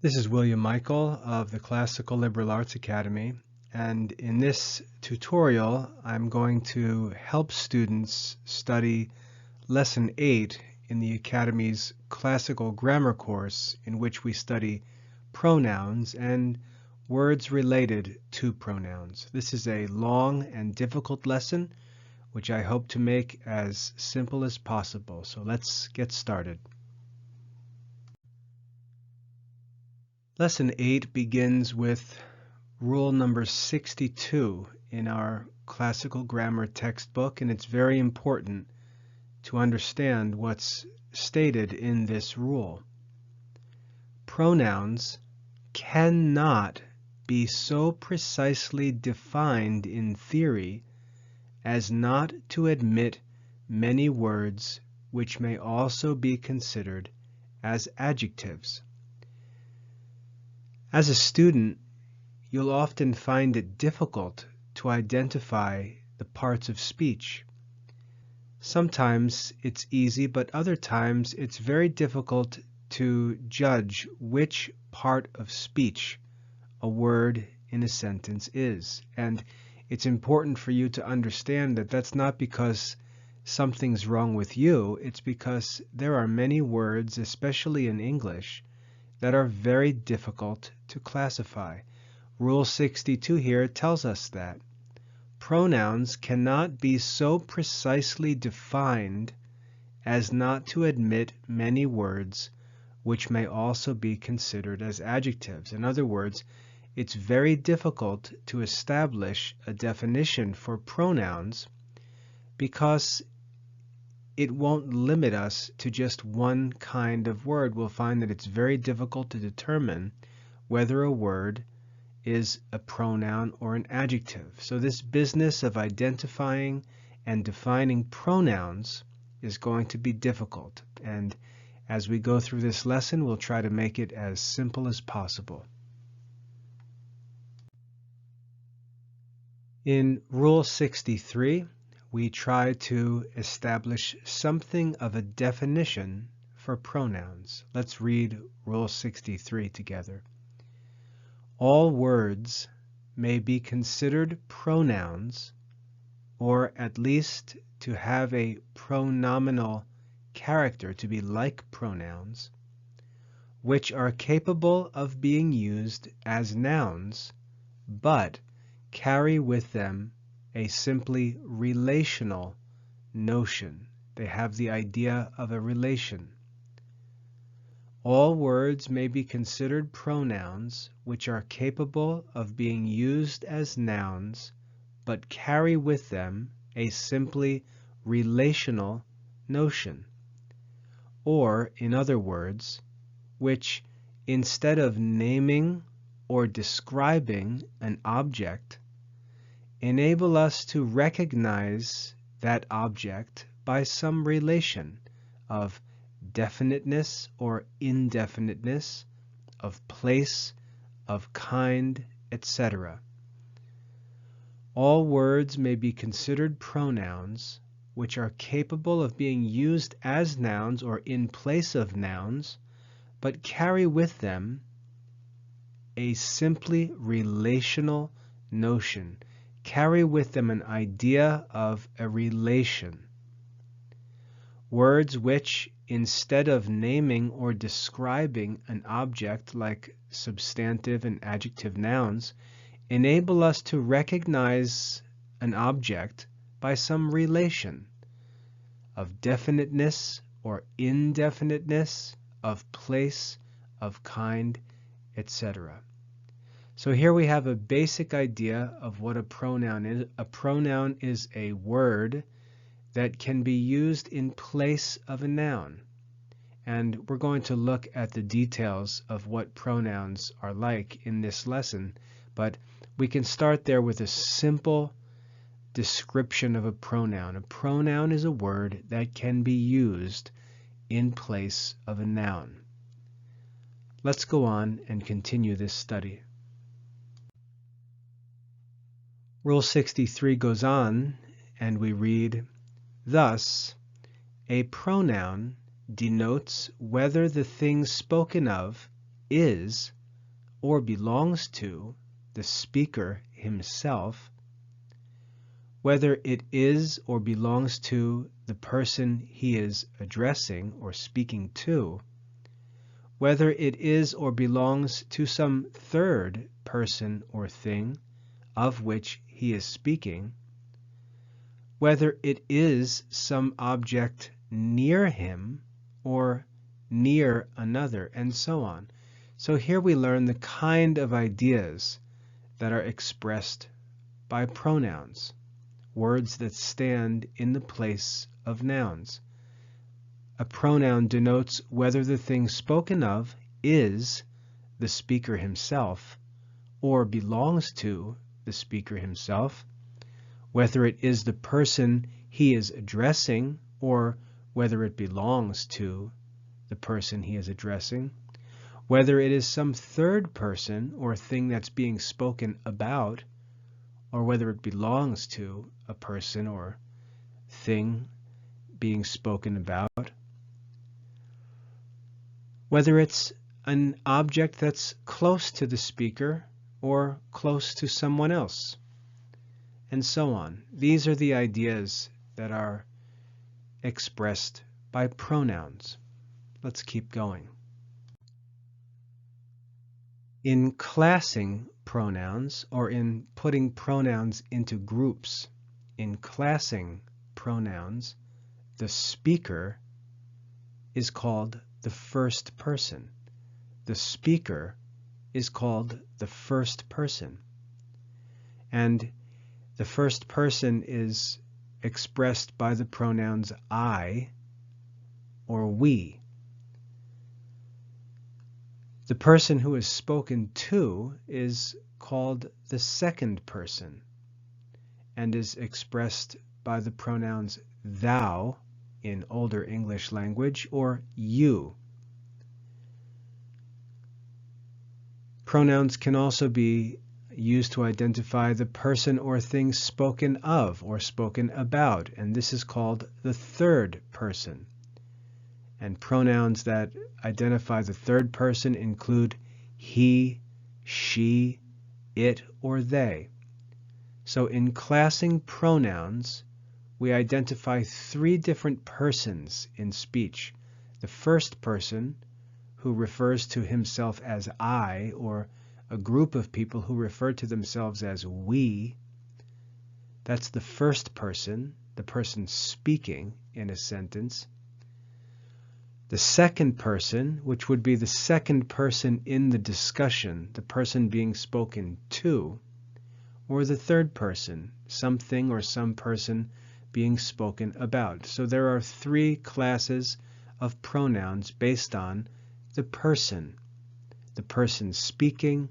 This is William Michael of the Classical Liberal Arts Academy, and in this tutorial I'm going to help students study Lesson 8 in the Academy's Classical Grammar course, in which we study pronouns and words related to pronouns. This is a long and difficult lesson which I hope to make as simple as possible. So let's get started. Lesson 8 begins with rule number 62 in our classical grammar textbook, and it's very important to understand what's stated in this rule. Pronouns cannot be so precisely defined in theory as not to admit many words which may also be considered as adjectives. As a student, you'll often find it difficult to identify the parts of speech. Sometimes it's easy, but other times it's very difficult to judge which part of speech a word in a sentence is. And it's important for you to understand that that's not because something's wrong with you, it's because there are many words, especially in English, that are very difficult to classify. Rule 62 here tells us that pronouns cannot be so precisely defined as not to admit many words which may also be considered as adjectives. In other words, it's very difficult to establish a definition for pronouns because it won't limit us to just one kind of word. We'll find that it's very difficult to determine whether a word is a pronoun or an adjective. So this business of identifying and defining pronouns is going to be difficult. And as we go through this lesson, we'll try to make it as simple as possible. In Rule 63, we try to establish something of a definition for pronouns. Let's read Rule 63 together. All words may be considered pronouns, or at least to have a pronominal character, to be like pronouns, which are capable of being used as nouns, but carry with them a simply relational notion. They have the idea of a relation. All words may be considered pronouns which are capable of being used as nouns, but carry with them a simply relational notion. Or, in other words, which, instead of naming or describing an object, enable us to recognize that object by some relation of definiteness or indefiniteness, of place, of kind, etc. All words may be considered pronouns which are capable of being used as nouns or in place of nouns, but carry with them a simply relational notion, carry with them an idea of a relation. Words which, instead of naming or describing an object like substantive and adjective nouns, enable us to recognize an object by some relation of definiteness or indefiniteness, of place, of kind, etc. So here we have a basic idea of what a pronoun is. A pronoun is a word that can be used in place of a noun. And we're going to look at the details of what pronouns are like in this lesson, but we can start there with a simple description of a pronoun. A pronoun is a word that can be used in place of a noun. Let's go on and continue this study. Rule 63 goes on, and we read, "Thus, a pronoun denotes whether the thing spoken of is or belongs to the speaker himself, whether it is or belongs to the person he is addressing or speaking to, whether it is or belongs to some third person or thing of which he is speaking, whether it is some object near him or near another, and so on. So here we learn the kind of ideas that are expressed by pronouns, words that stand in the place of nouns. A pronoun denotes whether the thing spoken of is the speaker himself or belongs to the speaker himself, whether it is the person he is addressing or whether it belongs to the person he is addressing, whether it is some third person or thing that's being spoken about, or whether it belongs to a person or thing being spoken about, whether it's an object that's close to the speaker or close to someone else, and so on. These are the ideas that are expressed by pronouns. Let's keep going. In classing pronouns, or in putting pronouns into groups, in classing pronouns, the speaker is called the first person. The speaker is called the first person. And the first person is expressed by the pronouns I or we. The person who is spoken to is called the second person and is expressed by the pronouns thou in older English language or you. Pronouns can also be used to identify the person or thing spoken of or spoken about, and this is called the third person. And pronouns that identify the third person include he, she, it, or they. So in classing pronouns, we identify three different persons in speech. The first person, who refers to himself as I, or a group of people who refer to themselves as we. That's the first person, the person speaking in a sentence. The second person, which would be the second person in the discussion, the person being spoken to, or the third person, something or some person being spoken about. So there are three classes of pronouns based on the person speaking,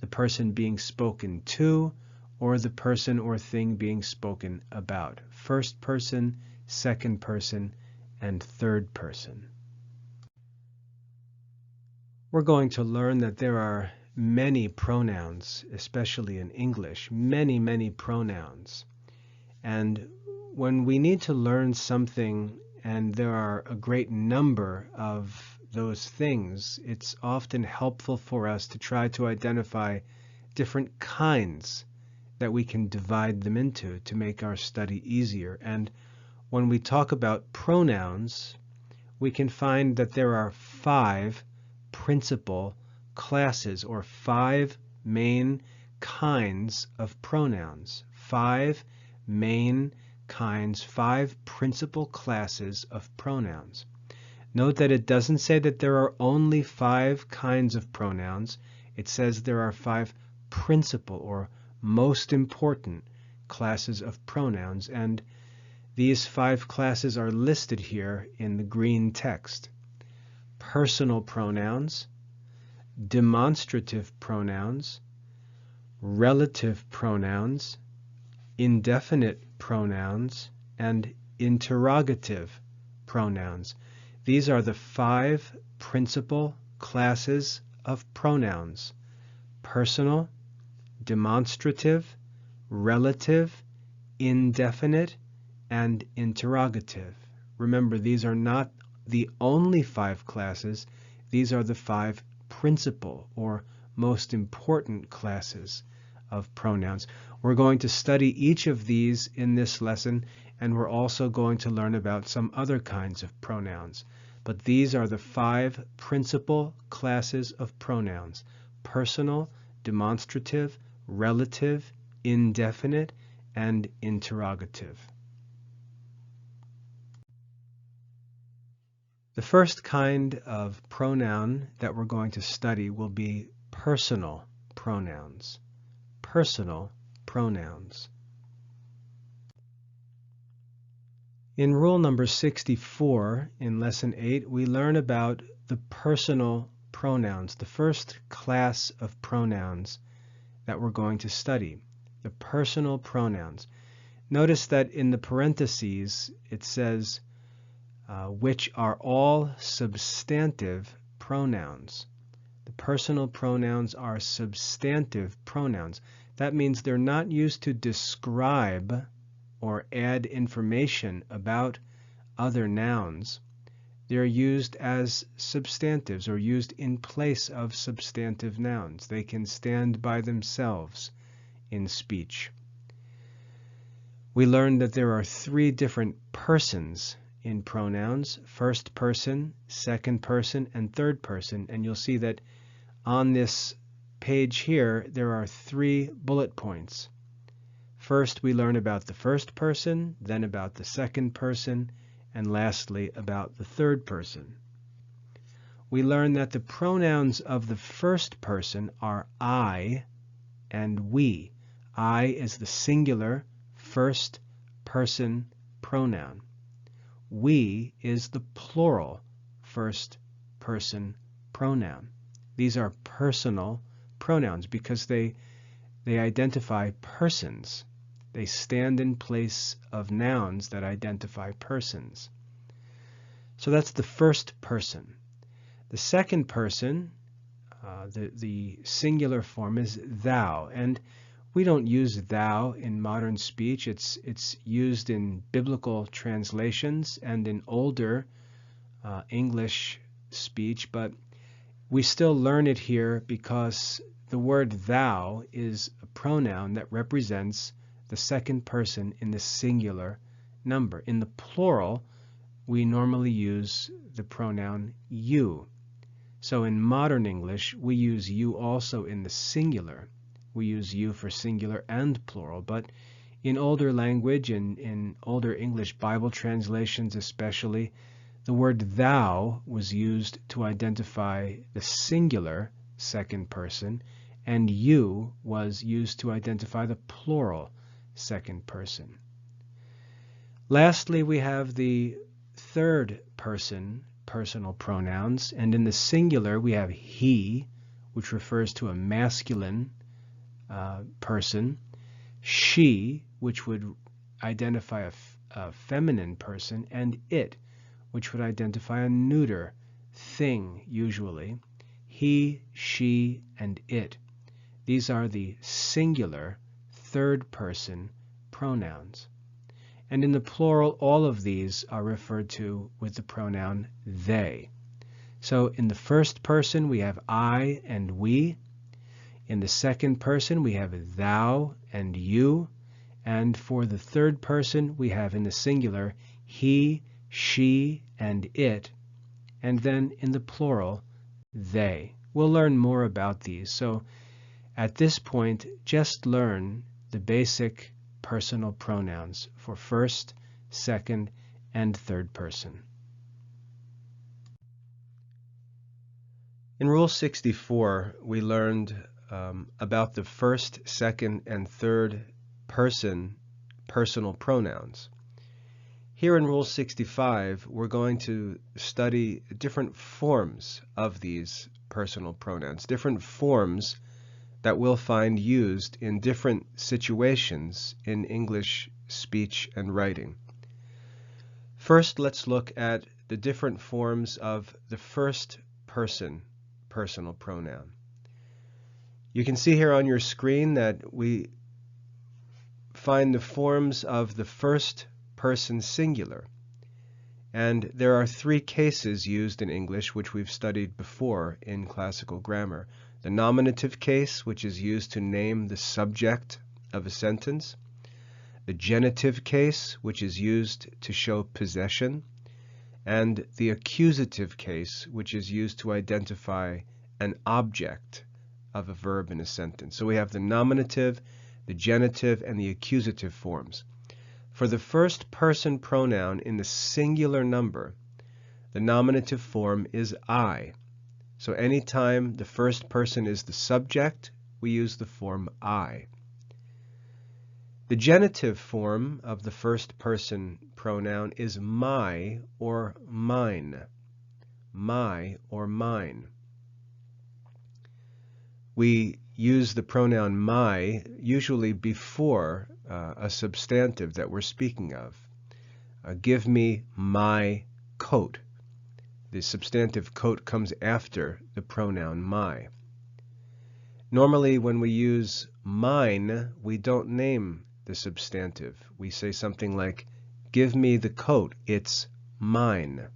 the person being spoken to, or the person or thing being spoken about. First person, second person, and third person. We're going to learn that there are many pronouns, especially in English, many pronouns. And when we need to learn something and there are a great number of those things, it's often helpful for us to try to identify different kinds that we can divide them into to make our study easier. And when we talk about pronouns, we can find that there are 5 principal classes or 5 main kinds of pronouns. 5 main kinds, 5 principal classes of pronouns. Note that it doesn't say that there are only 5 kinds of pronouns. It says there are 5 principal or most important classes of pronouns, and these 5 classes are listed here in the green text. Personal pronouns, demonstrative pronouns, relative pronouns, indefinite pronouns, and interrogative pronouns. These are the 5 principal classes of pronouns: personal, demonstrative, relative, indefinite, and interrogative. Remember, these are not the only 5 classes. These are the 5 principal or most important classes of pronouns. We're going to study each of these in this lesson, and we're also going to learn about some other kinds of pronouns. But these are the 5 principal classes of pronouns: personal, demonstrative, relative, indefinite, and interrogative. The first kind of pronoun that we're going to study will be personal pronouns. Personal pronouns. In rule number 64 in lesson 8, we learn about the personal pronouns, the first class of pronouns that we're going to study, the personal pronouns. Notice that in the parentheses it says which are all substantive pronouns. The personal pronouns are substantive pronouns. That means they're not used to describe or add information about other nouns. They're used as substantives or used in place of substantive nouns. They can stand by themselves in speech. We learned that there are 3 different persons in pronouns: first person, second person, and third person. And you'll see that on this page here, there are 3 bullet points. First, we learn about the first person, then about the second person, and lastly, about the third person. We learn that the pronouns of the first person are I and we. I is the singular first person pronoun. We is the plural first person pronoun. These are personal pronouns because they identify persons. They stand in place of nouns that identify persons. So that's the first person. The second person, the singular form, is thou. And we don't use thou in modern speech. It's used in biblical translations and in older English speech, but we still learn it here because the word thou is a pronoun that represents the second person in the singular number. In the plural, we normally use the pronoun you. So in modern English, we use you also in the singular. We use you for singular and plural, but in older language, in older English Bible translations especially, the word thou was used to identify the singular second person, and you was used to identify the plural second person. Lastly, we have the third person personal pronouns, and in the singular we have he, which refers to a masculine person, she, which would identify a feminine person, and it, which would identify a neuter thing usually. He, she, and it. These are the singular third person pronouns. And in the plural, all of these are referred to with the pronoun they. So in the first person, we have I and we. In the second person, we have thou and you. And for the third person, we have in the singular, he, she, and it. And then in the plural, they. We'll learn more about these. So at this point, just learn the basic personal pronouns for first, second, and third person. In Rule 64, we learned about the first, second, and third person personal pronouns. Here in Rule 65, we're going to study different forms of these personal pronouns, different forms that we'll find used in different situations in English speech and writing. First, let's look at the different forms of the first person personal pronoun. You can see here on your screen that we find the forms of the first person singular. And there are three cases used in English which we've studied before in classical grammar. The nominative case, which is used to name the subject of a sentence. The genitive case, which is used to show possession. And the accusative case, which is used to identify an object of a verb in a sentence. So we have the nominative, the genitive, and the accusative forms. For the first person pronoun in the singular number, the nominative form is I. So anytime the first person is the subject, we use the form I. The genitive form of the first person pronoun is my or mine. My or mine. We use the pronoun my usually before a substantive that we're speaking of. Give me my coat. The substantive coat comes after the pronoun my. Normally when we use mine, we don't name the substantive. We say something like, give me the coat, it's mine.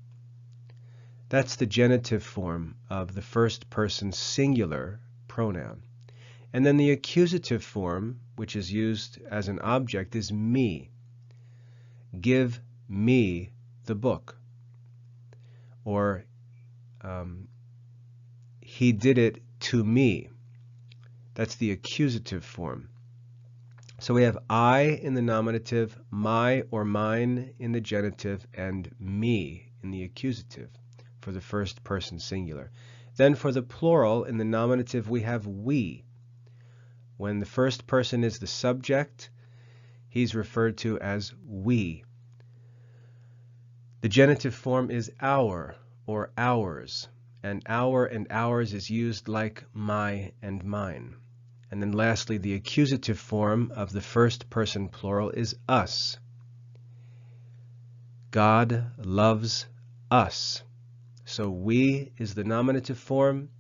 That's the genitive form of the first person singular pronoun. And then the accusative form, which is used as an object, is me. Give me the book. Or he did it to me. That's the accusative form. So we have I in the nominative, my or mine in the genitive, and me in the accusative for the first person singular. Then for the plural, in the nominative, we have we. When the first person is the subject, he's referred to as we. The genitive form is our or ours, and our and ours is used like my and mine. And then lastly, the accusative form of the first person plural is us. God loves us. So we is the nominative form,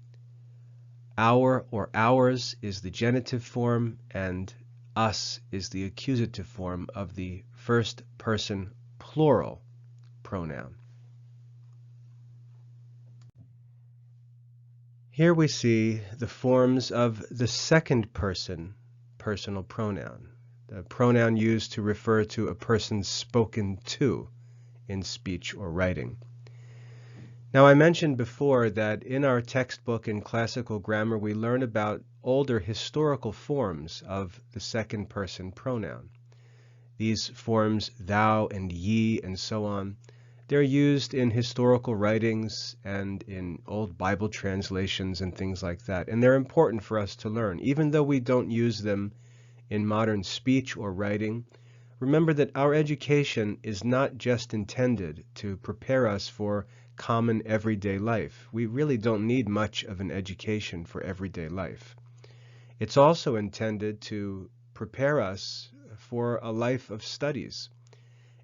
our or ours is the genitive form, and us is the accusative form of the first person plural pronoun. Here we see the forms of the second person personal pronoun, the pronoun used to refer to a person spoken to in speech or writing. Now, I mentioned before that in our textbook in classical grammar we learn about older historical forms of the second person pronoun. These forms, thou and ye and so on, they're used in historical writings and in old Bible translations and things like that. And they're important for us to learn. Even though we don't use them in modern speech or writing, remember that our education is not just intended to prepare us for common everyday life. We really don't need much of an education for everyday life. It's also intended to prepare us for a life of studies.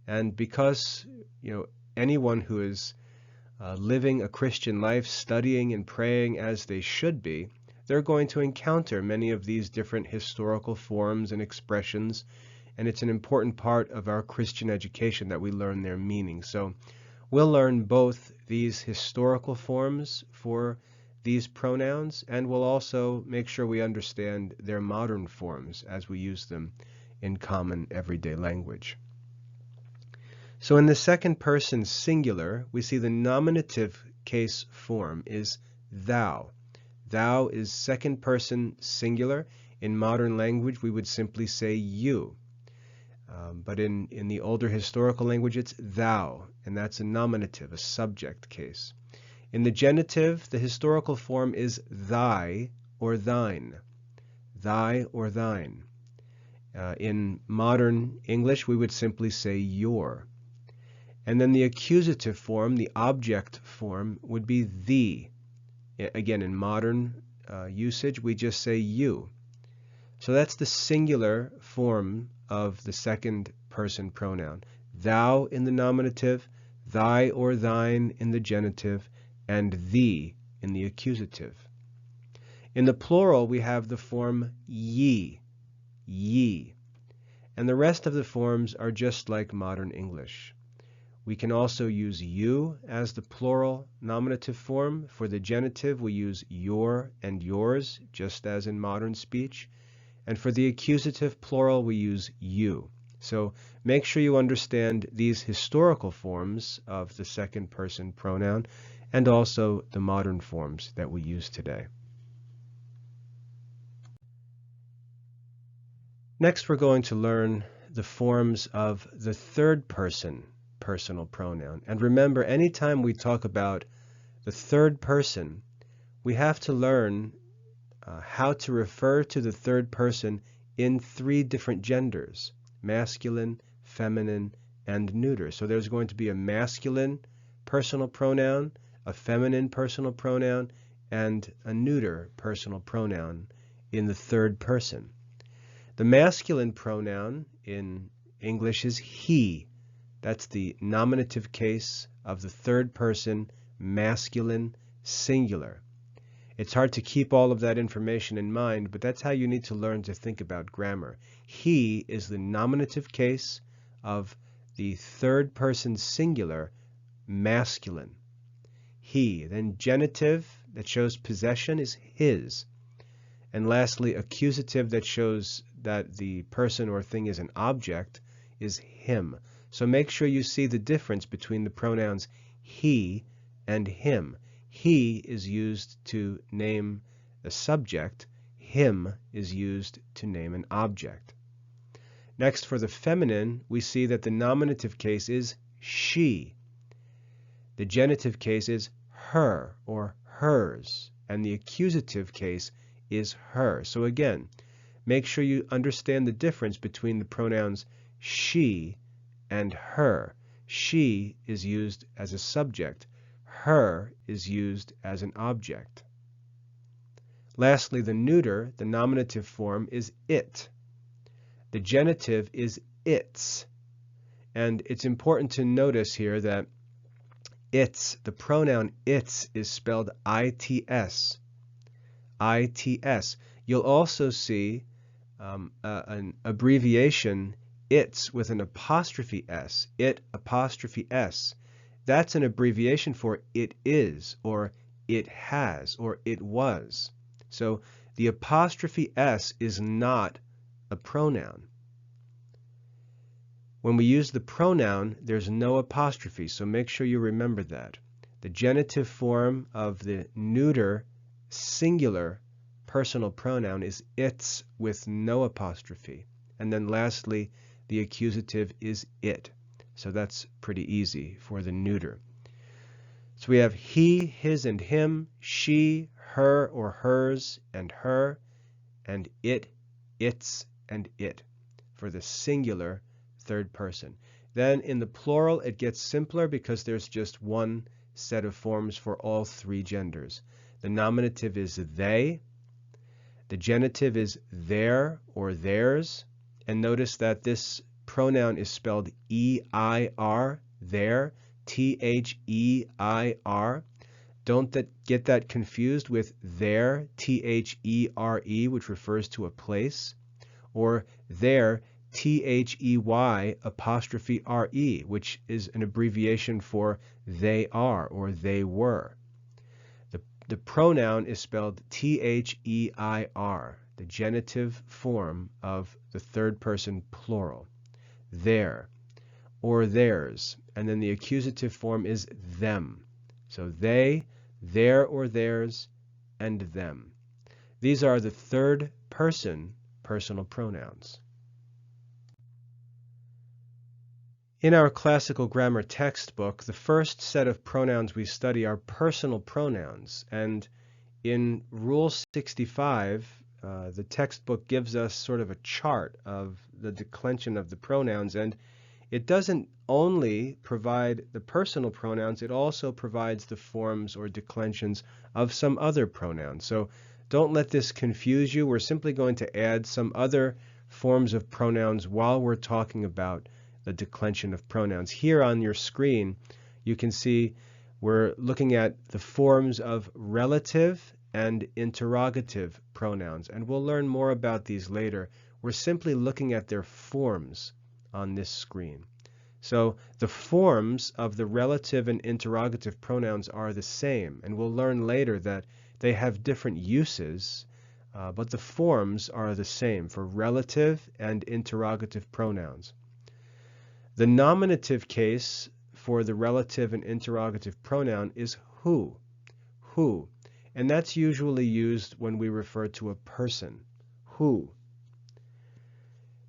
And because, anyone who is living a Christian life, studying and praying as they should be, they're going to encounter many of these different historical forms and expressions, and it's an important part of our Christian education that we learn their meaning. So we'll learn both these historical forms for these pronouns, and we'll also make sure we understand their modern forms as we use them in common everyday language. So in the second person singular, we see the nominative case form is thou. Thou is second person singular. In modern language, we would simply say you. But in the older historical language, it's thou, and that's a nominative, a subject case. In the genitive, the historical form is thy or thine. Thy or thine. In modern English, we would simply say your. And then the accusative form, the object form, would be thee. Again, in modern usage, we just say you. So that's the singular form of the second person pronoun. Thou in the nominative, thy or thine in the genitive, and thee in the accusative. In the plural, we have the form ye, ye. And the rest of the forms are just like modern English. We can also use you as the plural nominative form. For the genitive, we use your and yours, just as in modern speech. And for the accusative plural, we use you. So make sure you understand these historical forms of the second person pronoun and also the modern forms that we use today. Next, we're going to learn the forms of the third person personal pronoun. And remember, anytime we talk about the third person, we have to learn how to refer to the third person in 3 different genders: masculine, feminine, and neuter. So there's going to be a masculine personal pronoun, a feminine personal pronoun, and a neuter personal pronoun in the third person. The masculine pronoun in English is he. That's the nominative case of the third person masculine singular. It's hard to keep all of that information in mind, but that's how you need to learn to think about grammar. He is the nominative case of the third person singular masculine. He. Then genitive that shows possession is his. And lastly, accusative that shows that the person or thing is an object is him. So make sure you see the difference between the pronouns he and him. He is used to name a subject. Him is used to name an object. Next, for the feminine, we see that the nominative case is she. The genitive case is her or hers. And the accusative case is her. So again, make sure you understand the difference between the pronouns she and her. She is used as a subject. Her is used as an object. Lastly, the neuter, the nominative form, is it. The genitive is its. And it's important to notice here that its, the pronoun its, is spelled I-T-S. I-T-S. You'll also see an abbreviation, its, with an apostrophe S. It apostrophe S. That's an abbreviation for it is, or it has, or it was. So the apostrophe S is not a pronoun. When we use the pronoun, there's no apostrophe, so make sure you remember that. The genitive form of the neuter singular personal pronoun is its with no apostrophe. And then lastly, the accusative is it. So that's pretty easy for the neuter. So we have he, his, and him, she, her or hers, and her, and it, its, and it for the singular third person. Then in the plural, it gets simpler because there's just one set of forms for all 3 genders. The nominative is they. The genitive is their or theirs. And notice that this pronoun is spelled E-I-R, their, T-H-E-I-R. Don't get that confused with their, T-H-E-R-E, which refers to a place, or their, T-H-E-Y apostrophe R-E, which is an abbreviation for they are or they were. The pronoun is spelled T-H-E-I-R, the genitive form of the third person plural. Their or theirs. And then the accusative form is them. So they, their or theirs, and them. These are the third person personal pronouns. In our classical grammar textbook, the first set of pronouns we study are personal pronouns. And in Rule 65, the textbook gives us sort of a chart of the declension of the pronouns. And it doesn't only provide the personal pronouns, it also provides the forms or declensions of some other pronouns. So don't let this confuse you. We're simply going to add some other forms of pronouns while we're talking about the declension of pronouns. Here on your screen, you can see we're looking at the forms of relative and interrogative pronouns, and we'll learn more about these later. We're simply looking at their forms on this screen. So the forms of the relative and interrogative pronouns are the same, and we'll learn later that they have different uses, but the forms are the same for relative and interrogative pronouns. The nominative case for the relative and interrogative pronoun is who, and that's usually used when we refer to a person, who.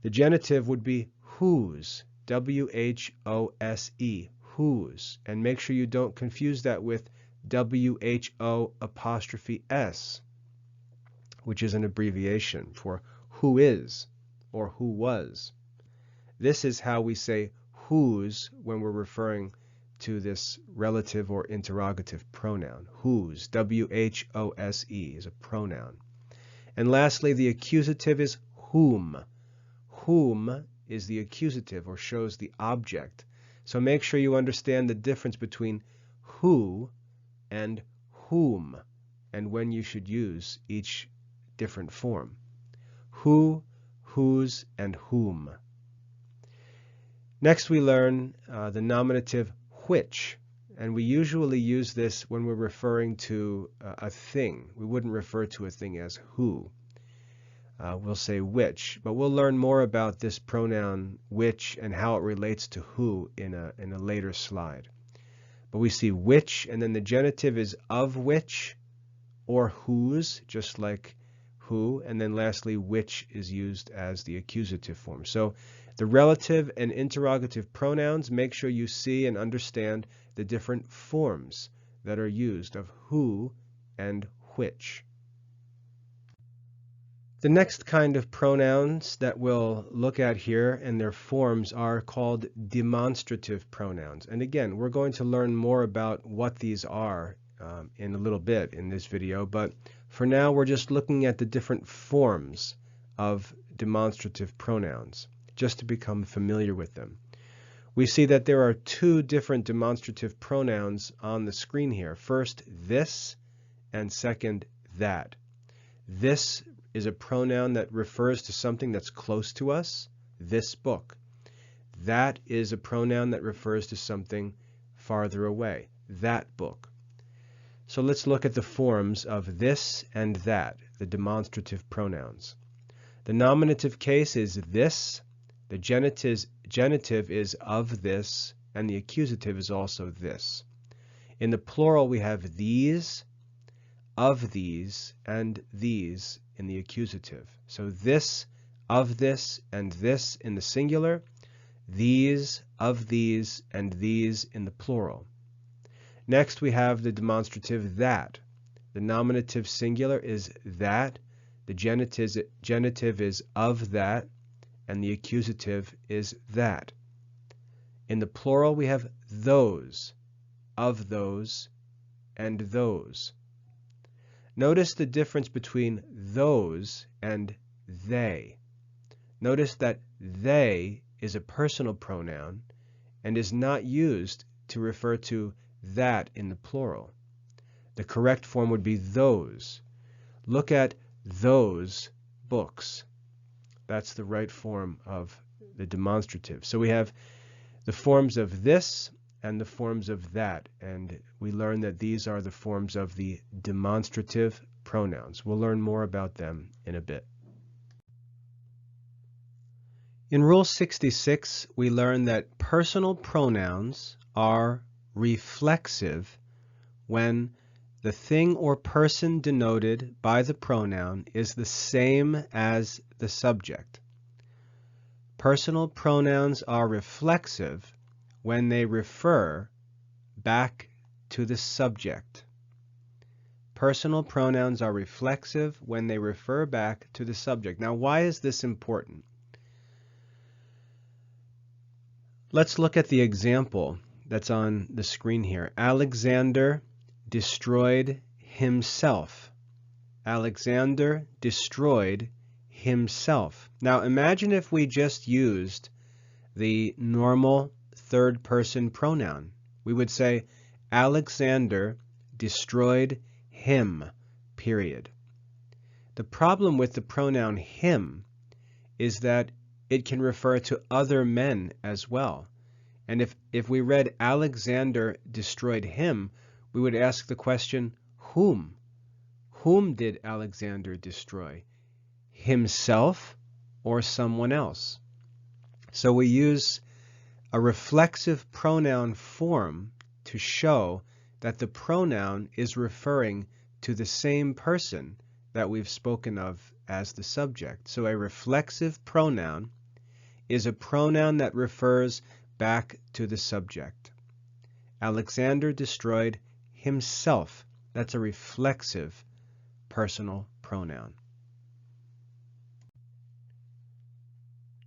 The genitive would be whose, W-H-O-S-E, whose, and make sure you don't confuse that with W-H-O''S, which is an abbreviation for who is or who was. This is how we say whose when we're referring to this relative or interrogative pronoun. Whose, W-H-O-S-E, is a pronoun. And lastly, the accusative is whom. Whom is the accusative or shows the object. So make sure you understand the difference between who and whom and when you should use each different form. Who, whose, and whom. Next we learn the nominative which, and we usually use this when we're referring to a thing. We wouldn't refer to a thing as who. We'll say which, but we'll learn more about this pronoun which and how it relates to who in a later slide. But we see which, and then the genitive is of which or whose, just like who, and then lastly which is used as the accusative form. So the relative and interrogative pronouns, make sure you see and understand the different forms that are used of who and which. The next kind of pronouns that we'll look at here and their forms are called demonstrative pronouns. And again, we're going to learn more about what these are in a little bit in this video, but for now we're just looking at the different forms of demonstrative pronouns, just to become familiar with them. We see that there are two different demonstrative pronouns on the screen here. First, this, and second, that. This is a pronoun that refers to something that's close to us, this book. That is a pronoun that refers to something farther away, that book. So let's look at the forms of this and that, the demonstrative pronouns. The nominative case is this, the genitive is of this, and the accusative is also this. In the plural we have these, of these, and these in the accusative. So this, of this, and this in the singular, these, of these, and these in the plural. Next we have the demonstrative that. The nominative singular is that, the genitive is of that, and the accusative is that. In the plural we have those, of those, and those. Notice the difference between those and they. Notice that they is a personal pronoun and is not used to refer to that in the plural. The correct form would be those. Look at those books. That's the right form of the demonstrative. So we have the forms of this and the forms of that, and we learn that these are the forms of the demonstrative pronouns. We'll learn more about them in a bit. In Rule 66, we learn that personal pronouns are reflexive when the thing or person denoted by the pronoun is the same as the subject. Personal pronouns are reflexive when they refer back to the subject. Personal pronouns are reflexive when they refer back to the subject. Now, why is this important? Let's look at the example that's on the screen here. Alexander destroyed himself. Alexander destroyed himself. Now imagine if we just used the normal third person pronoun. We would say Alexander destroyed him, period. The problem with the pronoun him is that it can refer to other men as well. And if we read Alexander destroyed him, we would ask the question, whom? Whom did Alexander destroy? Himself or someone else? So we use a reflexive pronoun form to show that the pronoun is referring to the same person that we've spoken of as the subject. So a reflexive pronoun is a pronoun that refers back to the subject. Alexander destroyed himself. That's a reflexive personal pronoun.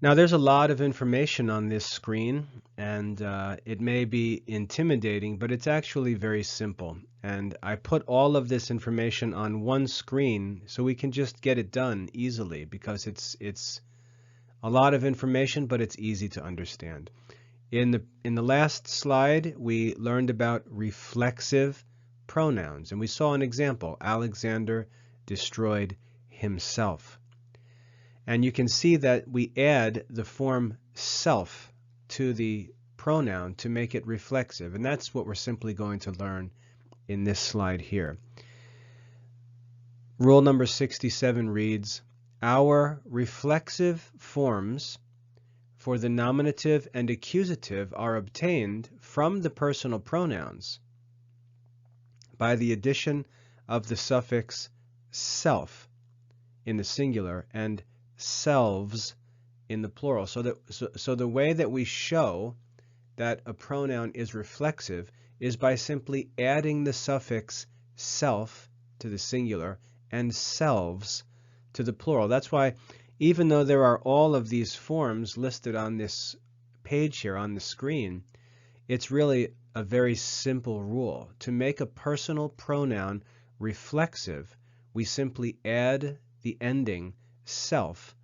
Now there's a lot of information on this screen, and it may be intimidating, but it's actually very simple. And I put all of this information on one screen so we can just get it done easily, because it's a lot of information, but it's easy to understand. In the last slide, we learned about reflexive pronouns, and we saw an example. Alexander destroyed himself. And you can see that we add the form self to the pronoun to make it reflexive, and that's what we're simply going to learn in this slide here. Rule number 67 reads, our reflexive forms for the nominative and accusative are obtained from the personal pronouns by the addition of the suffix self in the singular and selves in the plural. So the way that we show that a pronoun is reflexive is by simply adding the suffix self to the singular and selves to the plural. That's why even though there are all of these forms listed on this page here on the screen, it's really a very simple rule. To make a personal pronoun reflexive, we simply add the ending self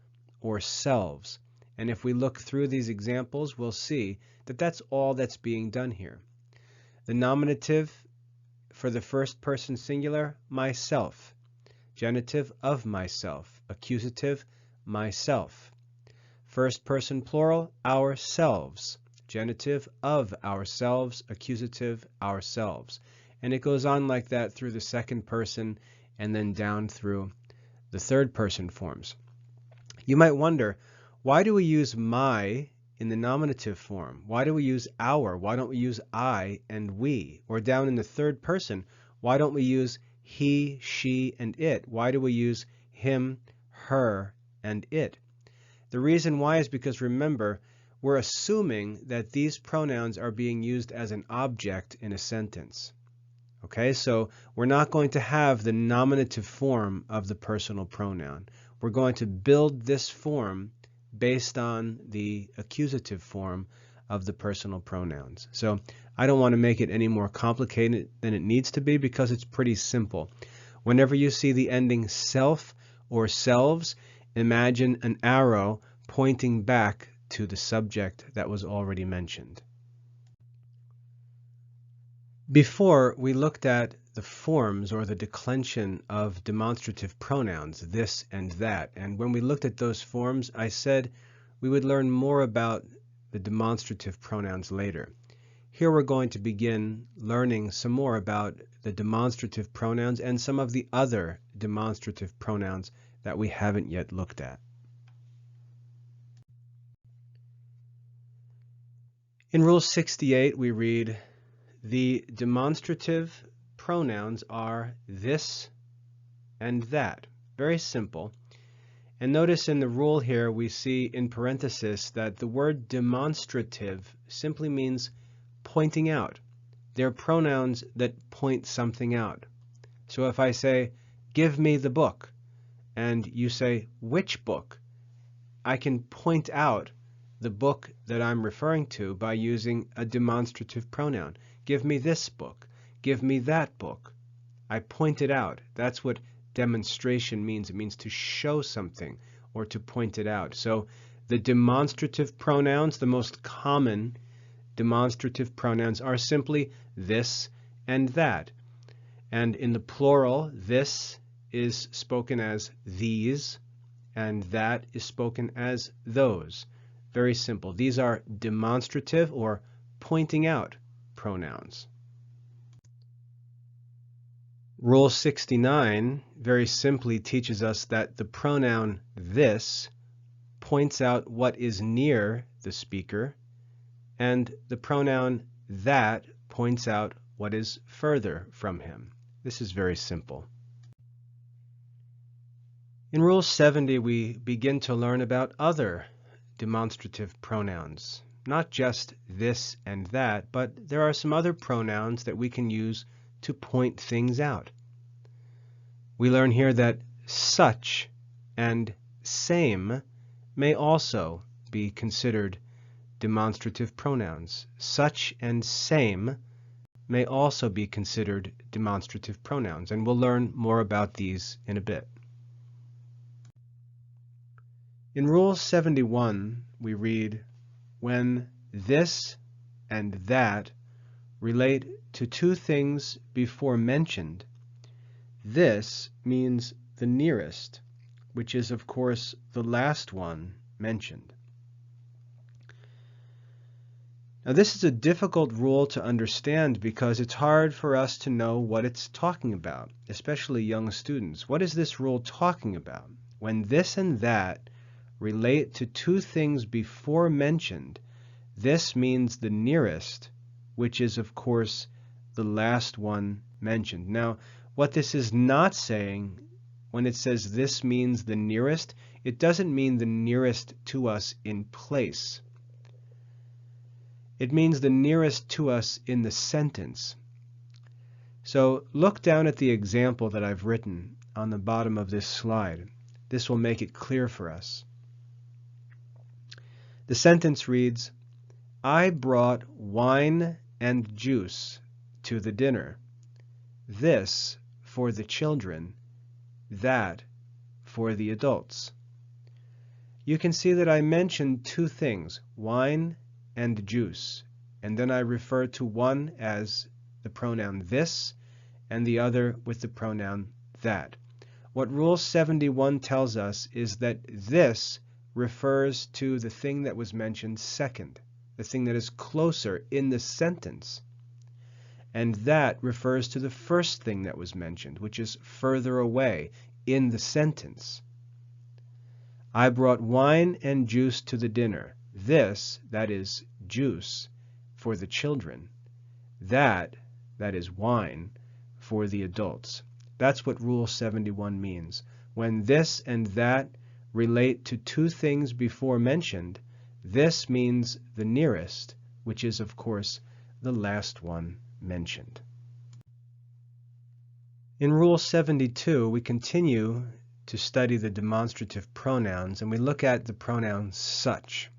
or selves. And if we look through these examples, we'll see that that's all that's being done here. The nominative for the first person singular, myself. Genitive, of myself. Accusative, myself. First person plural, ourselves. Genitive, of ourselves. Accusative, ourselves. And it goes on like that through the second person and then down through the third person forms. You might wonder, why do we use my in the nominative form? Why do we use our? Why don't we use I and we? Or down in the third person, why don't we use he, she, and it? Why do we use him, her, and it? The reason why is because, remember, we're assuming that these pronouns are being used as an object in a sentence. Okay, so we're not going to have the nominative form of the personal pronoun. We're going to build this form based on the accusative form of the personal pronouns. So I don't want to make it any more complicated than it needs to be because it's pretty simple. Whenever you see the ending self or selves, imagine an arrow pointing back to the subject that was already mentioned. Before, we looked at the forms or the declension of demonstrative pronouns, this and that. And when we looked at those forms, I said we would learn more about the demonstrative pronouns later. Here we're going to begin learning some more about the demonstrative pronouns and some of the other demonstrative pronouns that we haven't yet looked at. In Rule 68, we read, the demonstrative pronouns are this and that. Very simple. And notice in the rule here we see in parenthesis that the word demonstrative simply means pointing out. They're pronouns that point something out. So if I say, give me the book, and you say, which book? I can point out the book that I'm referring to by using a demonstrative pronoun. Give me this book. Give me that book. I point it out. That's what demonstration means. It means to show something or to point it out. So the demonstrative pronouns, the most common demonstrative pronouns, are simply this and that. And in the plural, this is spoken as these, and that is spoken as those. Very simple. These are demonstrative or pointing out pronouns. Rule 69 very simply teaches us that the pronoun this points out what is near the speaker, and the pronoun that points out what is further from him. This is very simple. In Rule 70, we begin to learn about other demonstrative pronouns. Not just this and that, but there are some other pronouns that we can use to point things out. We learn here that such and same may also be considered demonstrative pronouns. Such and same may also be considered demonstrative pronouns, and we'll learn more about these in a bit. In Rule 71, we read, when this and that relate to two things before mentioned, this means the nearest, which is, of course, the last one mentioned. Now, this is a difficult rule to understand because it's hard for us to know what it's talking about, especially young students. What is this rule talking about? When this and that relate to two things before mentioned, this means the nearest, which is, of course, the last one mentioned. Now, what this is not saying, when it says this means the nearest, it doesn't mean the nearest to us in place. It means the nearest to us in the sentence. So look down at the example that I've written on the bottom of this slide. This will make it clear for us. The sentence reads, I brought wine and juice to the dinner. This for the children, that for the adults. You can see that I mentioned two things, wine and juice, and then I refer to one as the pronoun this and the other with the pronoun that. What Rule 71 tells us is that this refers to the thing that was mentioned second, the thing that is closer in the sentence, and that refers to the first thing that was mentioned, which is further away in the sentence. I brought wine and juice to the dinner. This, that is juice, for the children. That is wine, for the adults. That's what Rule 71 means. When this and that relate to two things before mentioned, this means the nearest, which is, of course, the last one mentioned. In Rule 72, we continue to study the demonstrative pronouns, and we look at the pronoun such.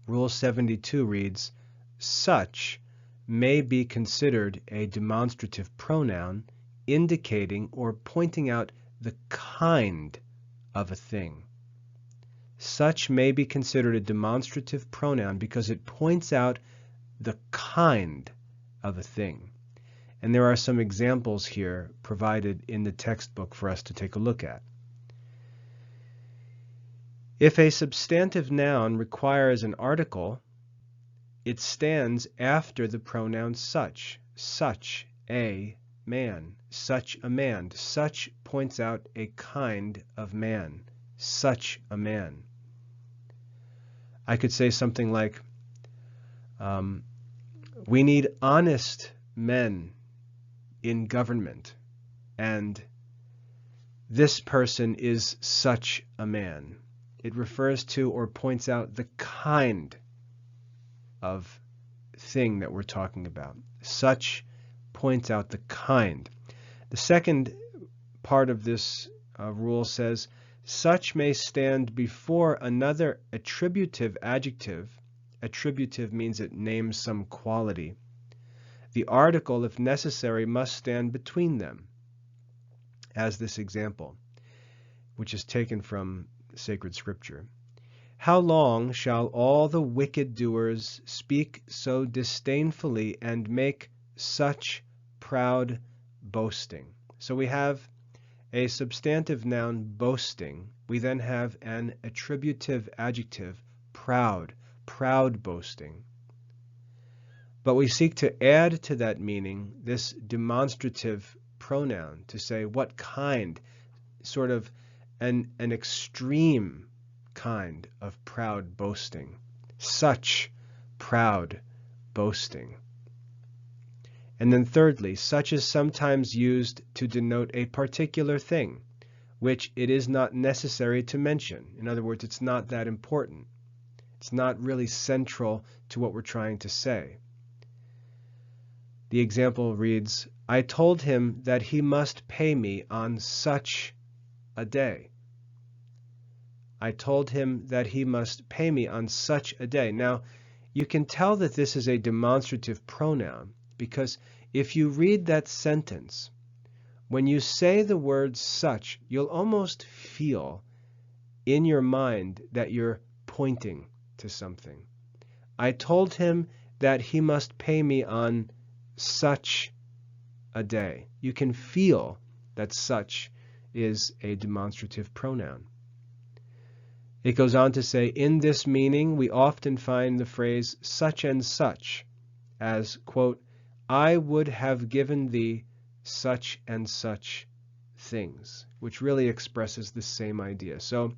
Rule 72 reads, such may be considered a demonstrative pronoun indicating or pointing out the kind of a thing. Such may be considered a demonstrative pronoun because it points out the kind of a thing. And there are some examples here provided in the textbook for us to take a look at. If a substantive noun requires an article, it stands after the pronoun such. Such a man. Such a man. Such points out a kind of man. Such a man. I could say something like, we need honest men in government, and this person is such a man. It refers to or points out the kind of thing that we're talking about. Such points out the kind. The second part of this rule says, such may stand before another attributive adjective. Attributive means it names some quality. The article, if necessary, must stand between them, as this example, which is taken from sacred scripture. How long shall all the wicked doers speak so disdainfully and make such proud boasting? So we have a substantive noun, boasting. We then have an attributive adjective, proud, proud boasting. But we seek to add to that meaning this demonstrative pronoun to say what kind, sort of an extreme kind of proud boasting. Such proud boasting. And then thirdly, such is sometimes used to denote a particular thing, which it is not necessary to mention. In other words, it's not that important. It's not really central to what we're trying to say. The example reads, I told him that he must pay me on such a day. I told him that he must pay me on such a day. Now, you can tell that this is a demonstrative pronoun because if you read that sentence, when you say the word such, you'll almost feel in your mind that you're pointing to something. I told him that he must pay me on such a day. You can feel that such is a demonstrative pronoun. It goes on to say, in this meaning, we often find the phrase such and such as, quote, I would have given thee such and such things, which really expresses the same idea. So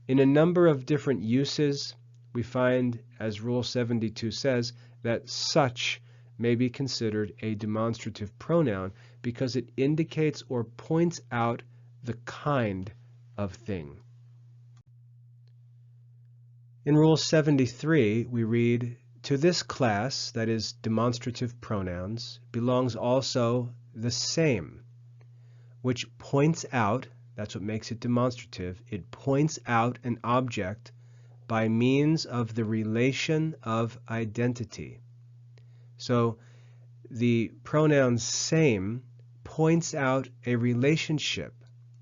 in a number of different uses, we find, as Rule 72 says, that such may be considered a demonstrative pronoun because it indicates or points out the kind of thing. In Rule 73, we read, to this class, that is demonstrative pronouns, belongs also the same, which points out, that's what makes it demonstrative, it points out an object by means of the relation of identity. So the pronoun same points out a relationship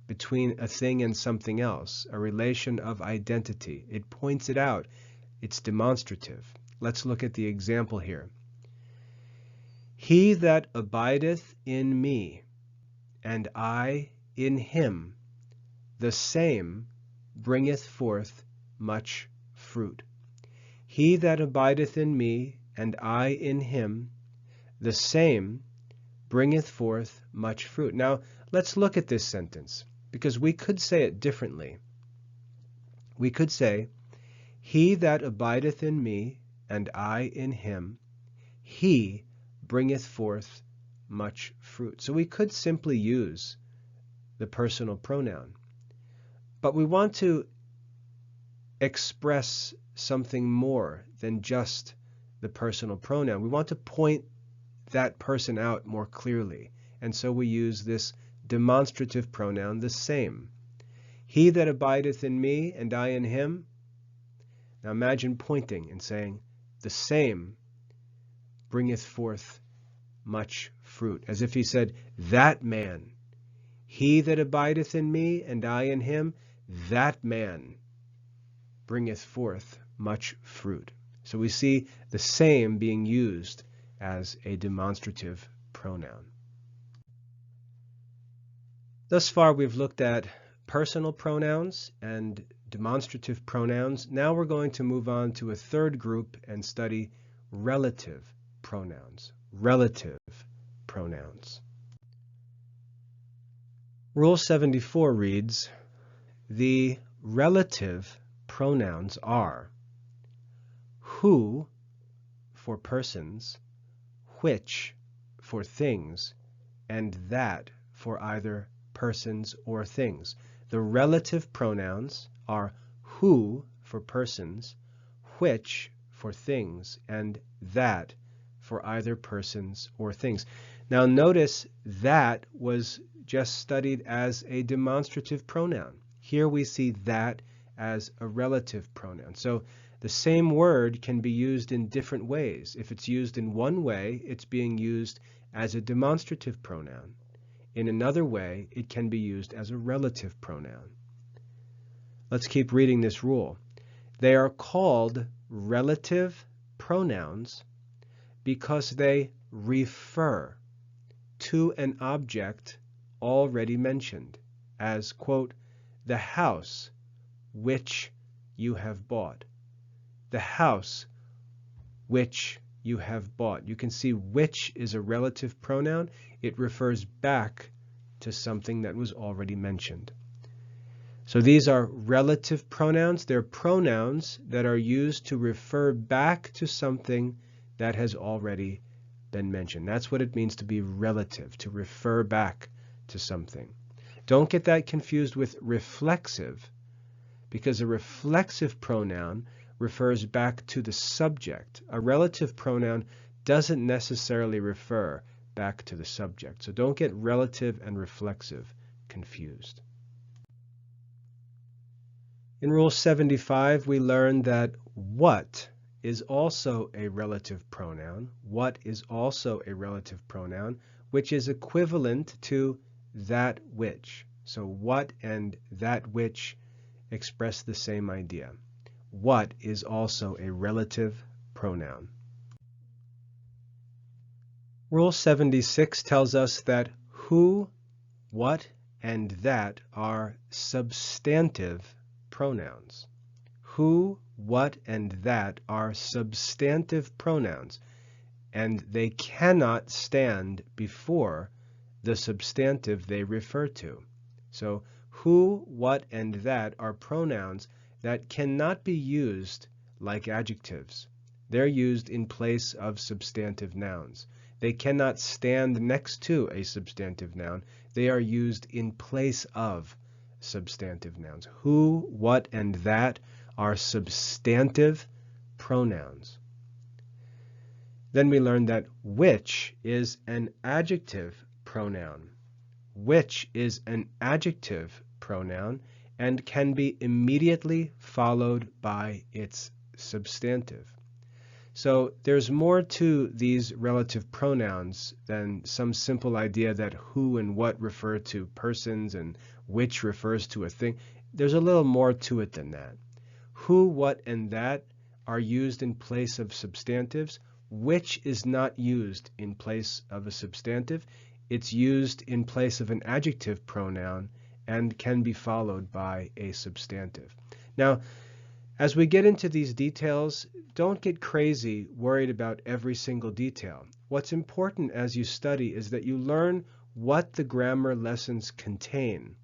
between a thing and something else, a relation of identity. It points it out. It's demonstrative. Let's look at the example here. He that abideth in me, and I in him, the same bringeth forth much fruit. He that abideth in me, and I in him, the same bringeth forth much fruit. Now, let's look at this sentence, because we could say it differently. We could say, he that abideth in me, and I in him, he bringeth forth much fruit. So we could simply use the personal pronoun. But we want to express something more than just the personal pronoun. We want to point that person out more clearly. And so we use this demonstrative pronoun, the same. He that abideth in me, and I in him. Now imagine pointing and saying, the same bringeth forth much fruit. As if he said, that man. He that abideth in me, and I in him, that man bringeth forth much fruit. So we see the same being used as a demonstrative pronoun. Thus far we've looked at personal pronouns and demonstrative pronouns. Now we're going to move on to a third group and study relative pronouns. Relative pronouns. Rule 74 reads, the relative pronouns are who for persons, which for things, and that for either persons or things. The relative pronouns are who for persons, which for things, and that for either persons or things. Now notice that was just studied as a demonstrative pronoun. Here we see that as a relative pronoun. So the same word can be used in different ways. If it's used in one way, it's being used as a demonstrative pronoun. In another way, it can be used as a relative pronoun. Let's keep reading this rule. They are called relative pronouns because they refer to an object already mentioned, as, quote, the house which you have bought, the house which you have bought. You can see which is a relative pronoun. It refers back to something that was already mentioned. So these are relative pronouns. They're pronouns that are used to refer back to something that has already been mentioned. That's what it means to be relative, to refer back to something. Don't get that confused with reflexive, because a reflexive pronoun refers back to the subject. A relative pronoun doesn't necessarily refer back to the subject. So don't get relative and reflexive confused. In Rule 75, we learned that what is also a relative pronoun. What is also a relative pronoun, which is equivalent to that which. So what and that which express the same idea. What is also a relative pronoun. Rule 76 tells us that who, what, and that are substantive pronouns. Who, what, and that are substantive pronouns, and they cannot stand before the substantive they refer to. So who, what, and that are pronouns that cannot be used like adjectives. They're used in place of substantive nouns. They cannot stand next to a substantive noun. They are used in place of substantive nouns. Who, what, and that are substantive pronouns. Then we learned that which is an adjective pronoun. Which is an adjective pronoun and can be immediately followed by its substantive. So there's more to these relative pronouns than some simple idea that who and what refer to persons and which refers to a thing. There's a little more to it than that. Who, what, and that are used in place of substantives. Which is not used in place of a substantive. It's used in place of an adjective pronoun and can be followed by a substantive. Now, as we get into these details, don't get crazy worried about every single detail. What's important as you study is that you learn what the grammar lessons contain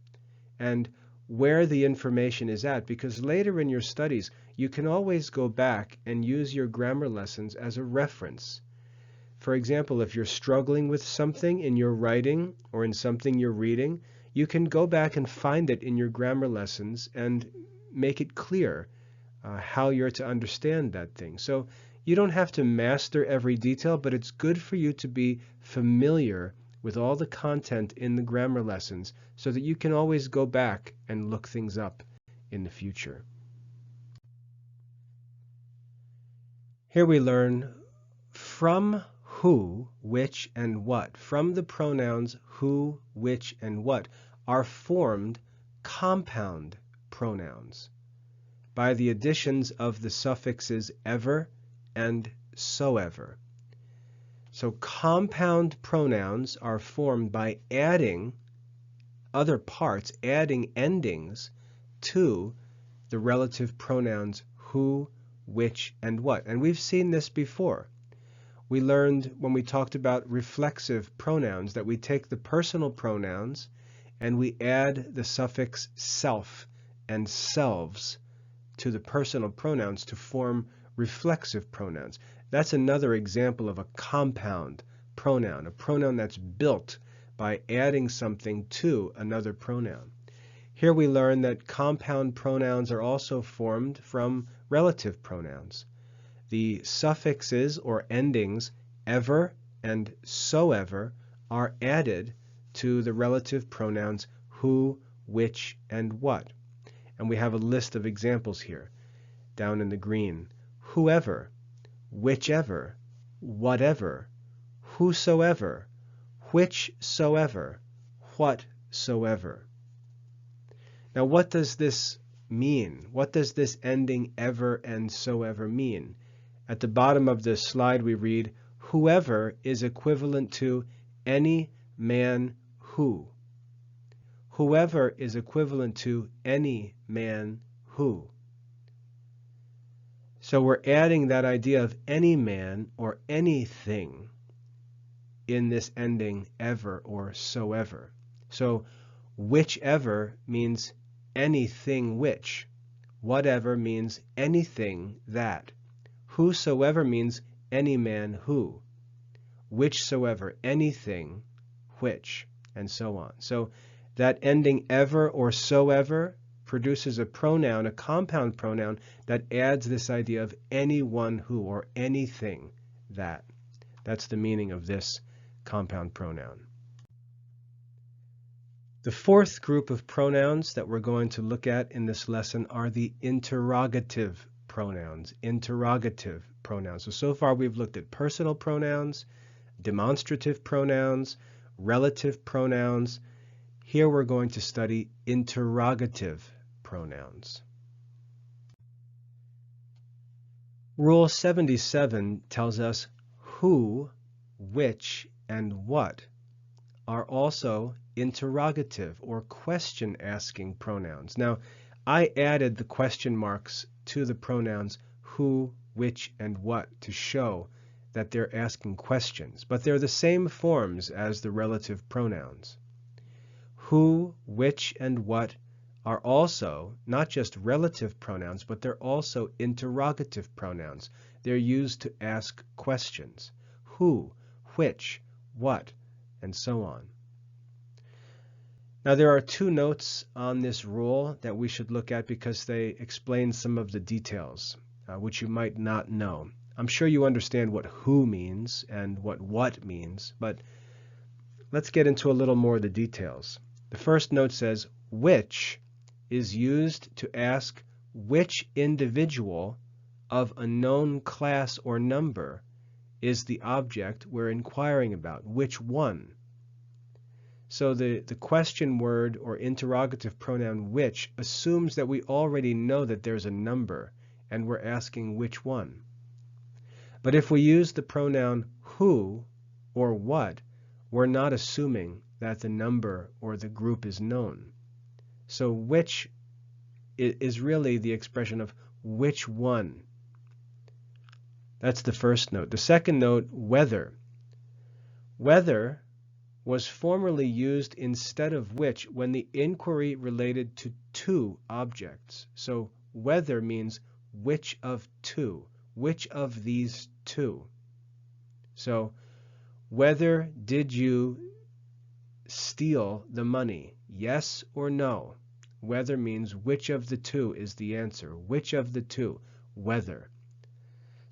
and where the information is at, because later in your studies you can always go back and use your grammar lessons as a reference. For example, if you're struggling with something in your writing or in something you're reading, you can go back and find it in your grammar lessons and make it clear how you're to understand that thing. So you don't have to master every detail, but it's good for you to be familiar with all the content in the grammar lessons so that you can always go back and look things up in the future. Here we learn from who, which, and what. From the pronouns who, which, and what are formed compound pronouns by the additions of the suffixes ever and soever. So compound pronouns are formed by adding other parts, adding endings to the relative pronouns who, which, and what. And we've seen this before. We learned when we talked about reflexive pronouns that we take the personal pronouns and we add the suffix self and selves to the personal pronouns to form reflexive pronouns. That's another example of a compound pronoun, a pronoun that's built by adding something to another pronoun. Here we learn that compound pronouns are also formed from relative pronouns. The suffixes or endings ever and soever are added to the relative pronouns who, which, and what. And we have a list of examples here down in the green. Whoever, whichever, whatever, whosoever, whichsoever, whatsoever. Now what does this mean? What does this ending ever and soever mean? At the bottom of the slide we read, whoever is equivalent to any man who. Whoever is equivalent to any man who. So we're adding that idea of any man or anything in this ending ever or soever. So whichever means anything which. Whatever means anything that. Whosoever means any man who. Whichsoever, anything which, and so on. So that ending ever or soever produces a pronoun, a compound pronoun, that adds this idea of anyone who or anything that. That's the meaning of this compound pronoun. The fourth group of pronouns that we're going to look at in this lesson are the interrogative pronouns. Interrogative pronouns. So far we've looked at personal pronouns, demonstrative pronouns, relative pronouns. Here we're going to study interrogative pronouns. Rule 77 tells us who, which, and what are also interrogative or question-asking pronouns. Now, I added the question marks to the pronouns who, which, and what to show that they're asking questions, but they're the same forms as the relative pronouns. Who, which, and what are also not just relative pronouns, but they're also interrogative pronouns. They're used to ask questions. Who, which, what, and so on. Now there are two notes on this rule that we should look at because they explain some of the details, which you might not know. I'm sure you understand what who means and what means, but let's get into a little more of the details. The first note says, which is used to ask which individual of a known class or number is the object we're inquiring about, which one. So the question word or interrogative pronoun which assumes that we already know that there's a number and we're asking which one. But if we use the pronoun who or what, we're not assuming that the number or the group is known. So which is really the expression of which one. That's the first note. The second note, whether. Whether was formerly used instead of which when the inquiry related to two objects. So whether means which of two, which of these two. So whether did you steal the money, yes or no? Whether means which of the two is the answer, which of the two, whether.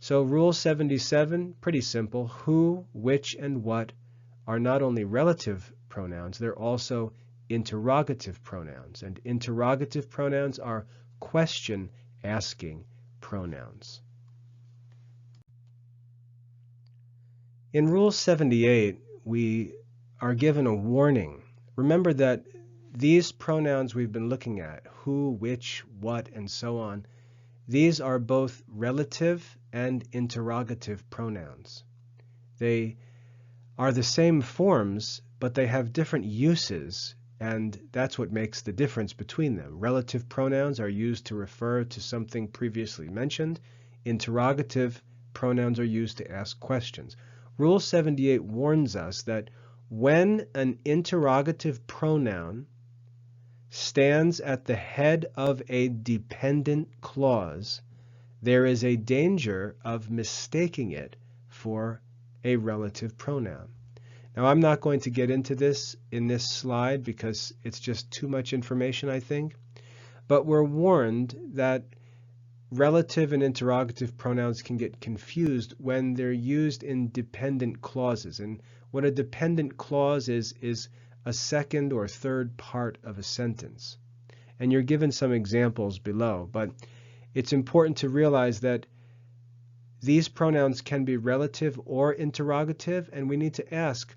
So rule 77, pretty simple. Who, which, and what are not only relative pronouns, they're also interrogative pronouns. And interrogative pronouns are question-asking pronouns. In Rule 78, we are given a warning. Remember that these pronouns we've been looking at, who, which, what, and so on, these are both relative and interrogative pronouns. They are the same forms, but they have different uses, and that's what makes the difference between them. Relative pronouns are used to refer to something previously mentioned. Interrogative pronouns are used to ask questions. Rule 78 warns us that when an interrogative pronoun stands at the head of a dependent clause, there is a danger of mistaking it for a relative pronoun. Now, I'm not going to get into this in this slide because it's just too much information, I think, but we're warned that relative and interrogative pronouns can get confused when they're used in dependent clauses. And what a dependent clause is a second or third part of a sentence. And you're given some examples below, but it's important to realize that these pronouns can be relative or interrogative, and we need to ask,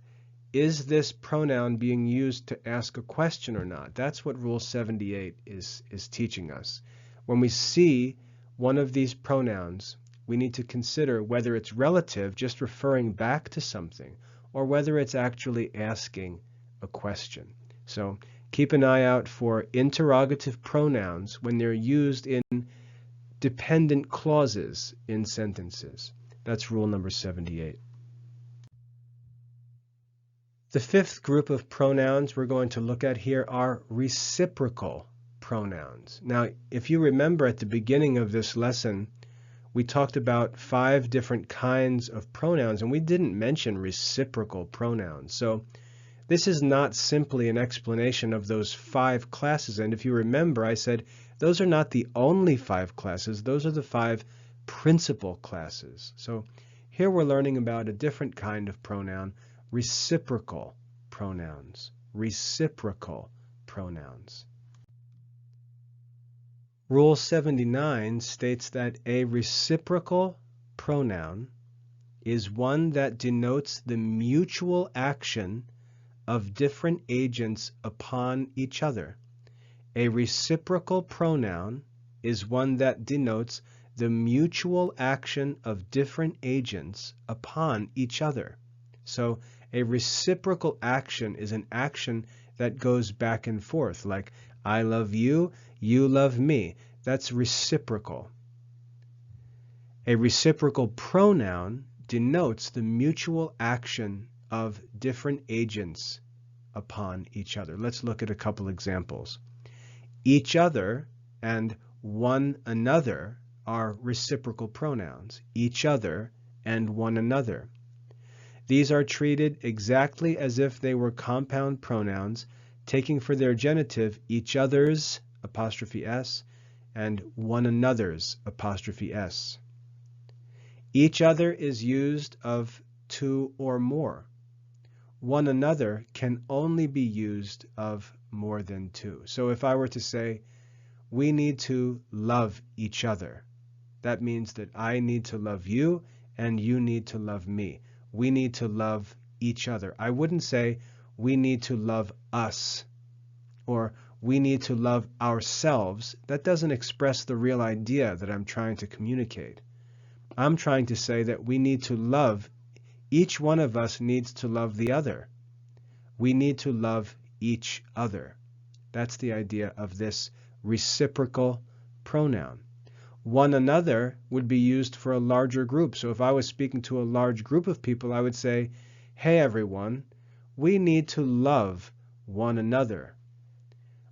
is this pronoun being used to ask a question or not? That's what Rule 78 is teaching us. When we see one of these pronouns, we need to consider whether it's relative, just referring back to something, or whether it's actually asking a question. So keep an eye out for interrogative pronouns when they're used in dependent clauses in sentences. That's rule number 78. The fifth group of pronouns we're going to look at here are reciprocal pronouns. Now, if you remember at the beginning of this lesson, we talked about 5 different kinds of pronouns, and we didn't mention reciprocal pronouns. So this is not simply an explanation of those 5 classes. And if you remember, I said those are not the only 5 classes. Those are the 5 principal classes. So here we're learning about a different kind of pronoun, reciprocal pronouns. Reciprocal pronouns. Rule 79 states that a reciprocal pronoun is one that denotes the mutual action of different agents upon each other. A reciprocal pronoun is one that denotes the mutual action of different agents upon each other. So a reciprocal action is an action that goes back and forth, like I love you, you love me. That's reciprocal. A reciprocal pronoun denotes the mutual action of different agents upon each other. Let's look at a couple examples. Each other and one another are reciprocal pronouns. Each other and one another. These are treated exactly as if they were compound pronouns, taking for their genitive each other's apostrophe s and one another's apostrophe s. Each other is used of 2 or more. One another can only be used of more than 2. So if I were to say, we need to love each other, that means that I need to love you and you need to love me. We need to love each other. I wouldn't say we need to love us or we need to love ourselves. That doesn't express the real idea that I'm trying to communicate. I'm trying to say that we need to love, each one of us needs to love the other. We need to love each other. That's the idea of this reciprocal pronoun. One another would be used for a larger group. So if I was speaking to a large group of people, I would say, hey everyone, we need to love one another.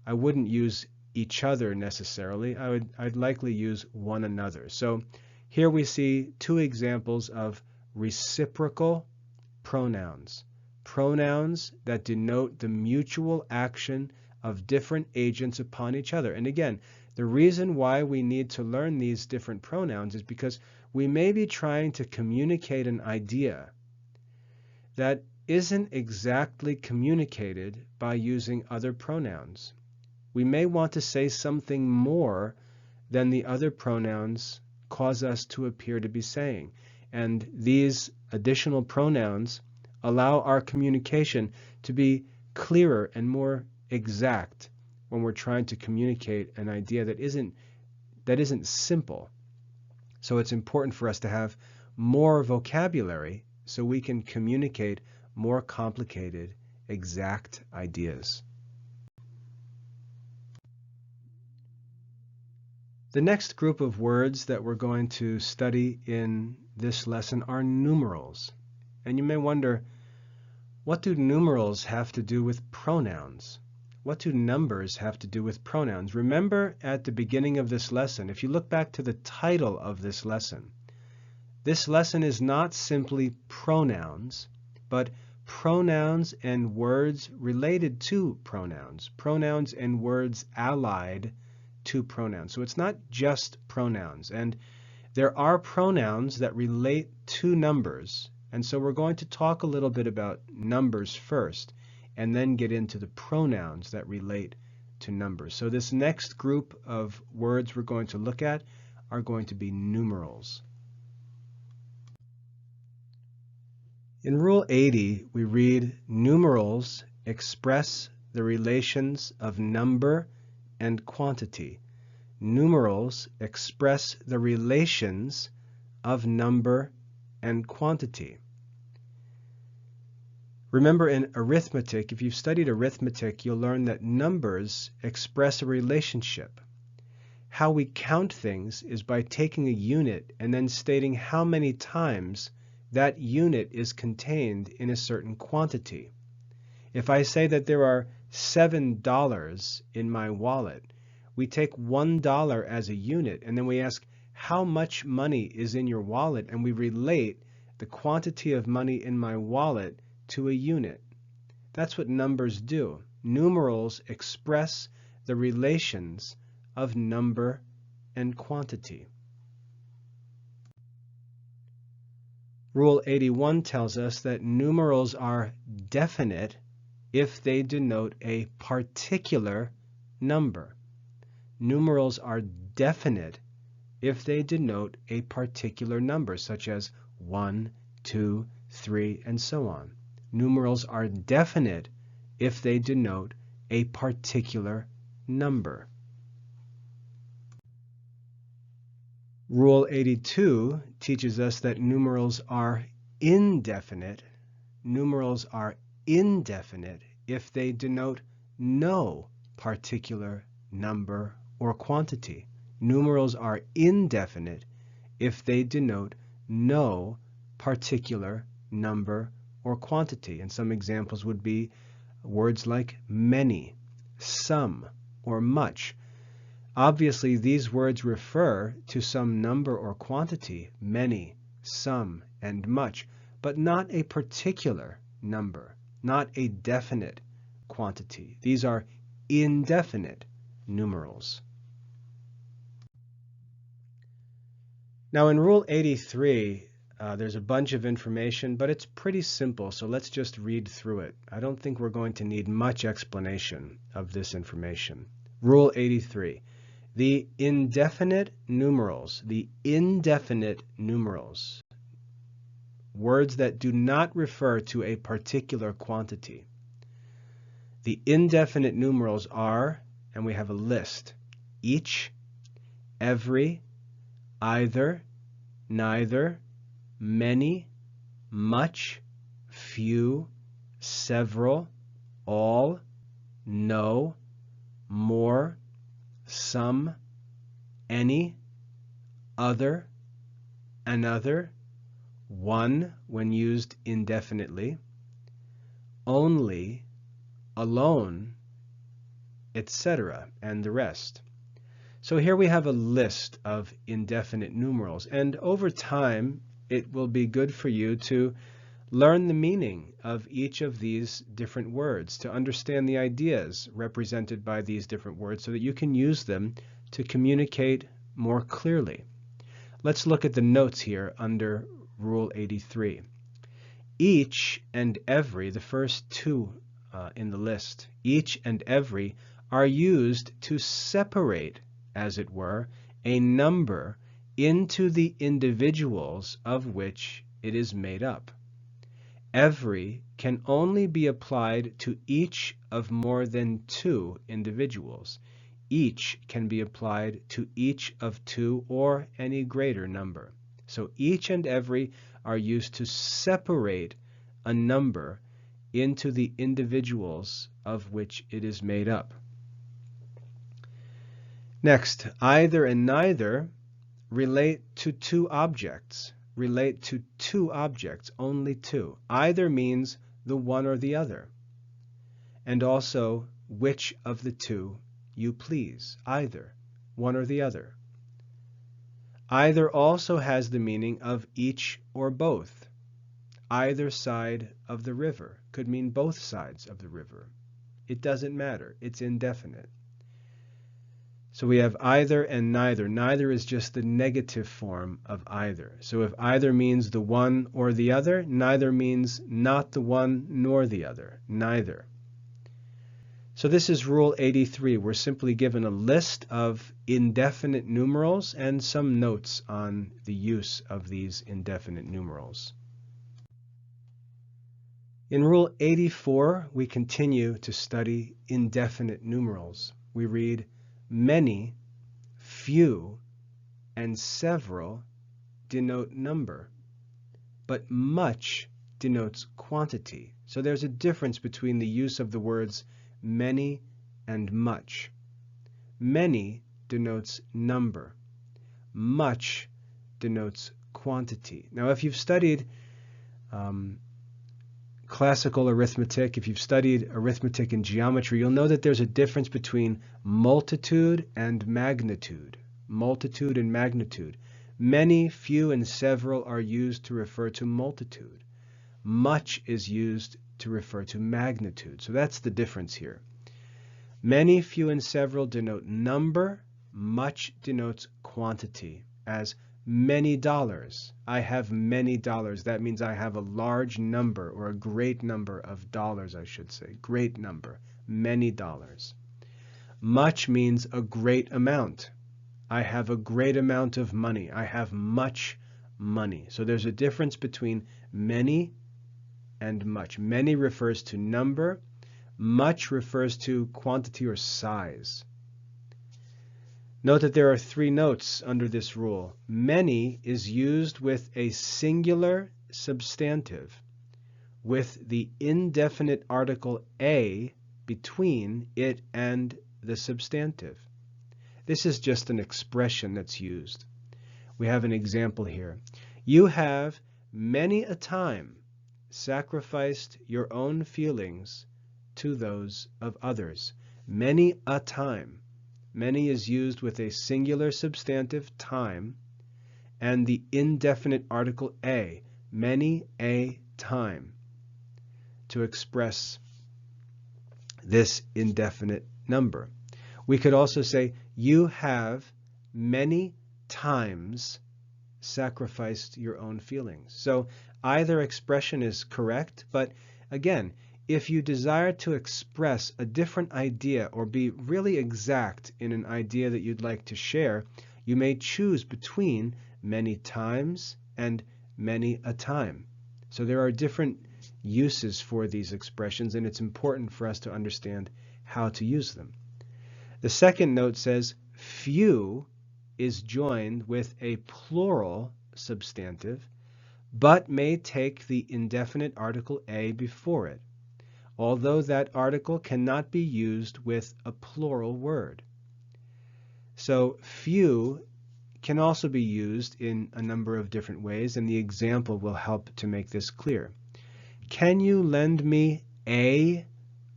I wouldn't use each other necessarily. I'd likely use one another. So here we see 2 examples of reciprocal pronouns. Pronouns that denote the mutual action of different agents upon each other. And again, the reason why we need to learn these different pronouns is because we may be trying to communicate an idea that isn't exactly communicated by using other pronouns. We may want to say something more than the other pronouns cause us to appear to be saying. And these additional pronouns allow our communication to be clearer and more exact when we're trying to communicate an idea that isn't simple. So it's important for us to have more vocabulary so we can communicate more complicated, exact ideas. The next group of words that we're going to study in this lesson are numerals. And you may wonder, what do numerals have to do with pronouns? What do numbers have to do with pronouns? Remember at the beginning of this lesson, if you look back to the title of this lesson is not simply pronouns, but pronouns and words related to pronouns, pronouns and words allied to pronouns. So it's not just pronouns. And there are pronouns that relate to numbers. And so we're going to talk a little bit about numbers first, and then get into the pronouns that relate to numbers. So this next group of words we're going to look at are going to be numerals. In Rule 80, we read, numerals express the relations of number and quantity. Numerals express the relations of number and quantity. Remember in arithmetic, if you've studied arithmetic, you'll learn that numbers express a relationship. How we count things is by taking a unit and then stating how many times that unit is contained in a certain quantity. If I say that there are $7 in my wallet, we take $1 as a unit and then we ask how much money is in your wallet, and we relate the quantity of money in my wallet to a unit. That's what numbers do. Numerals express the relations of number and quantity. Rule 81 tells us that numerals are definite if they denote a particular number. Numerals are definite if they denote a particular number, such as 1, 2, 3, and so on. Numerals are definite if they denote a particular number. Rule 82 teaches us that numerals are indefinite. Numerals are indefinite if they denote no particular number or quantity. Numerals are indefinite if they denote no particular number or quantity. And some examples would be words like many, some, or much. Obviously, these words refer to some number or quantity, many, some, and much, but not a particular number, not a definite quantity. These are indefinite numerals. Now in Rule 83, there's a bunch of information, but it's pretty simple, so let's just read through it. I don't think we're going to need much explanation of this information. Rule 83. The indefinite numerals, words that do not refer to a particular quantity. The indefinite numerals are, and we have a list, each, every, either, neither, many, much, few, several, all, no, more, some, any, other, another, one when used indefinitely, only, alone, etc., and the rest. So here we have a list of indefinite numerals, and over time it will be good for you to learn the meaning of each of these different words, to understand the ideas represented by these different words so that you can use them to communicate more clearly. Let's look at the notes here under Rule 83. Each and every, the first two in the list, each and every are used to separate, as it were, a number into the individuals of which it is made up. Every can only be applied to each of more than two individuals. Each can be applied to each of two or any greater number. So each and every are used to separate a number into the individuals of which it is made up. Next, either and neither relate to two objects. Only two. Either means the one or the other, and also which of the two you please, either, one or the other. Either also has the meaning of each or both. Either side of the river could mean both sides of the river. It doesn't matter. It's indefinite. So we have either and neither. Neither is just the negative form of either. So if either means the one or the other, neither means not the one nor the other. Neither. So this is Rule 83. We're simply given a list of indefinite numerals and some notes on the use of these indefinite numerals. In Rule 84, we continue to study indefinite numerals. We read, many, few, and several denote number, but much denotes quantity. So there's a difference between the use of the words many and much. Many denotes number. Much denotes quantity. Now, if you've studied classical arithmetic, if you've studied arithmetic and geometry, you'll know that there's a difference between multitude and magnitude. Multitude and magnitude. Many, few, and several are used to refer to multitude. Much is used to refer to magnitude. So that's the difference here. Many, few, and several denote number. Much denotes quantity, as many dollars. I have many dollars. That means I have a large number, or a great number of dollars, I should say. Great number. Many dollars. Much means a great amount. I have a great amount of money. I have much money. So there's a difference between many and much. Many refers to number. Much refers to quantity or size. Note that there are 3 notes under this rule. Many is used with a singular substantive with the indefinite article a between it and the substantive. This is just an expression that's used. We have an example here. You have many a time sacrificed your own feelings to those of others. Many a time. Many is used with a singular substantive, time, and the indefinite article a, many a time, to express this indefinite number. We could also say, you have many times sacrificed your own feelings. So either expression is correct, but again, if you desire to express a different idea or be really exact in an idea that you'd like to share, you may choose between many times and many a time. So there are different uses for these expressions, and it's important for us to understand how to use them. The second note says, few is joined with a plural substantive, but may take the indefinite article a before it, although that article cannot be used with a plural word. So few can also be used in a number of different ways, and the example will help to make this clear. Can you lend me a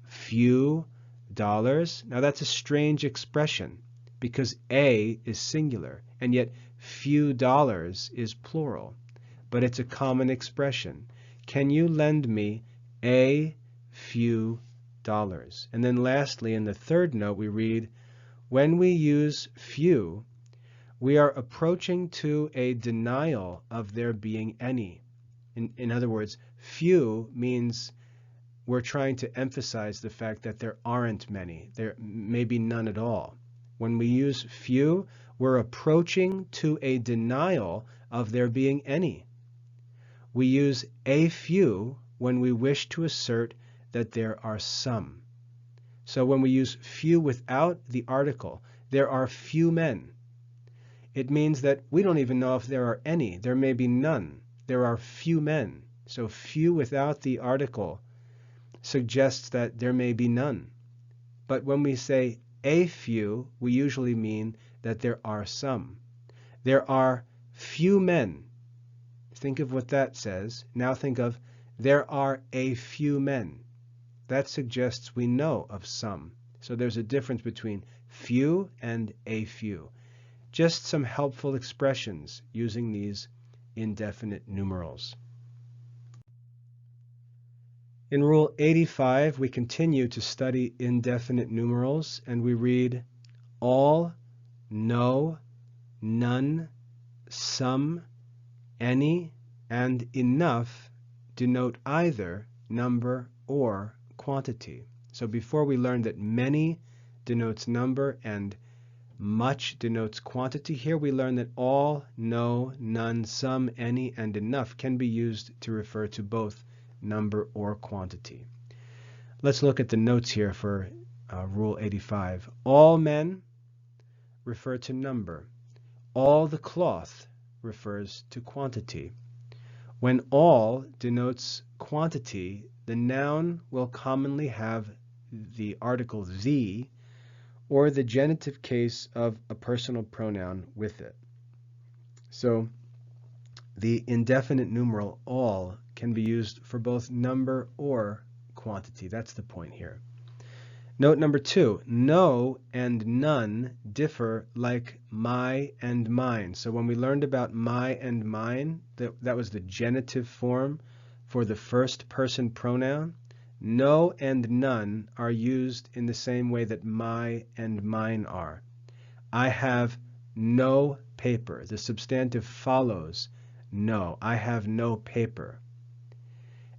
few dollars? Now that's a strange expression because a is singular and yet few dollars is plural, but it's a common expression. Can you lend me a few dollars? And then lastly, in the third note, we read, when we use few, we are approaching to a denial of there being any. In other words, few means we're trying to emphasize the fact that there aren't many. There may be none at all. When we use few, we're approaching to a denial of there being any. We use a few when we wish to assert that there are some. So when we use few without the article, there are few men. It means that we don't even know if there are any. There may be none. There are few men. So few without the article suggests that there may be none. But when we say a few, we usually mean that there are some. There are few men. Think of what that says. Now think of there are a few men. That suggests we know of some. So there's a difference between few and a few. Just some helpful expressions using these indefinite numerals. In Rule 85, we continue to study indefinite numerals, and we read all, no, none, some, any, and enough denote either number or quantity. So before we learned that many denotes number and much denotes quantity, here we learn that all, no, none, some, any, and enough can be used to refer to both number or quantity. Let's look at the notes here for Rule 85. All men refer to number. All the cloth refers to quantity. When all denotes quantity, the noun will commonly have the article the or the genitive case of a personal pronoun with it. So the indefinite numeral all can be used for both number or quantity. That's the point here. Note number 2, no and none differ like my and mine. So when we learned about my and mine, that was the genitive form for the first person pronoun. No and none are used in the same way that my and mine are. I have no paper. The substantive follows no. I have no paper.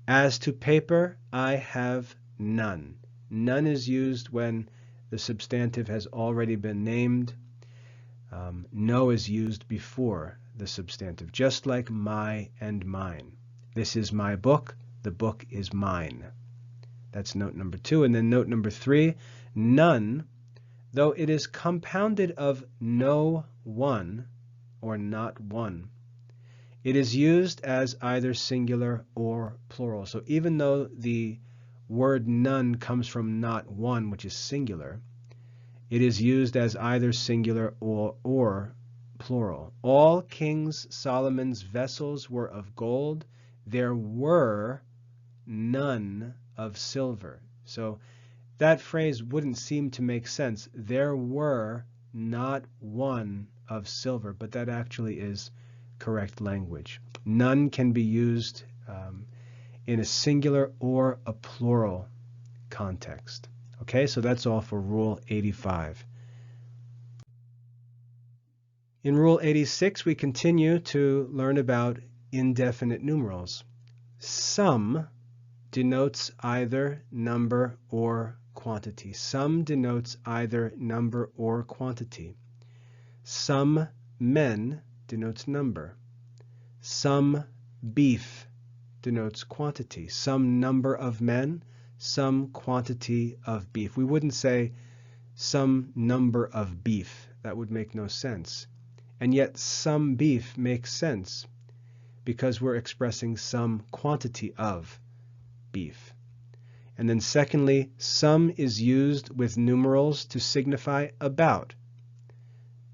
As to paper, I have none. None is used when the substantive has already been named. No is used before the substantive, just like my and mine. This is my book. The book is mine. That's note number 2. And then note number 3, none, though it is compounded of no one or not one, it is used as either singular or plural. So even though the word none comes from not one, which is singular, it is used as either singular or plural. All King Solomon's vessels were of gold. There were none of silver. So that phrase wouldn't seem to make sense. There were not one of silver, but that actually is correct language. None can be used in a singular or a plural context. Okay, so that's all for Rule 85. In Rule 86, we continue to learn about indefinite numerals. Some denotes either number or quantity. Some denotes either number or quantity. Some men denotes number. Some beef denotes quantity. Some number of men, some quantity of beef. We wouldn't say some number of beef. That would make no sense. And yet some beef makes sense because we're expressing some quantity of beef. And then secondly, some is used with numerals to signify about.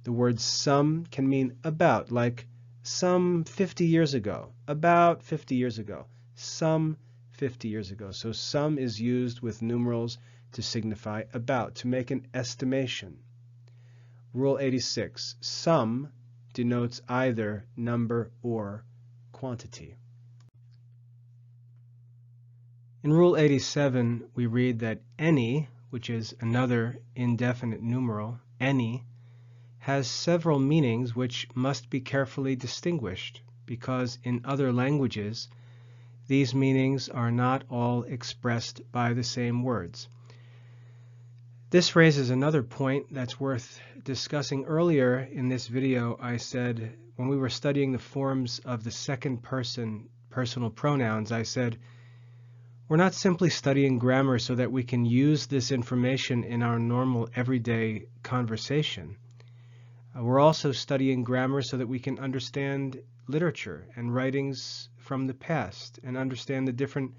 The word some can mean about, like some 50 years ago, about 50 years ago, some 50 years ago. So some is used with numerals to signify about, to make an estimation. Rule 86, some denotes either number or quantity. In Rule 87, we read that any, which is another indefinite numeral, any, has several meanings which must be carefully distinguished, because in other languages, these meanings are not all expressed by the same words. This raises another point that's worth discussing. Earlier in this video, I said, when we were studying the forms of the second person personal pronouns, I said, we're not simply studying grammar so that we can use this information in our normal everyday conversation. We're also studying grammar so that we can understand literature and writings from the past and understand the different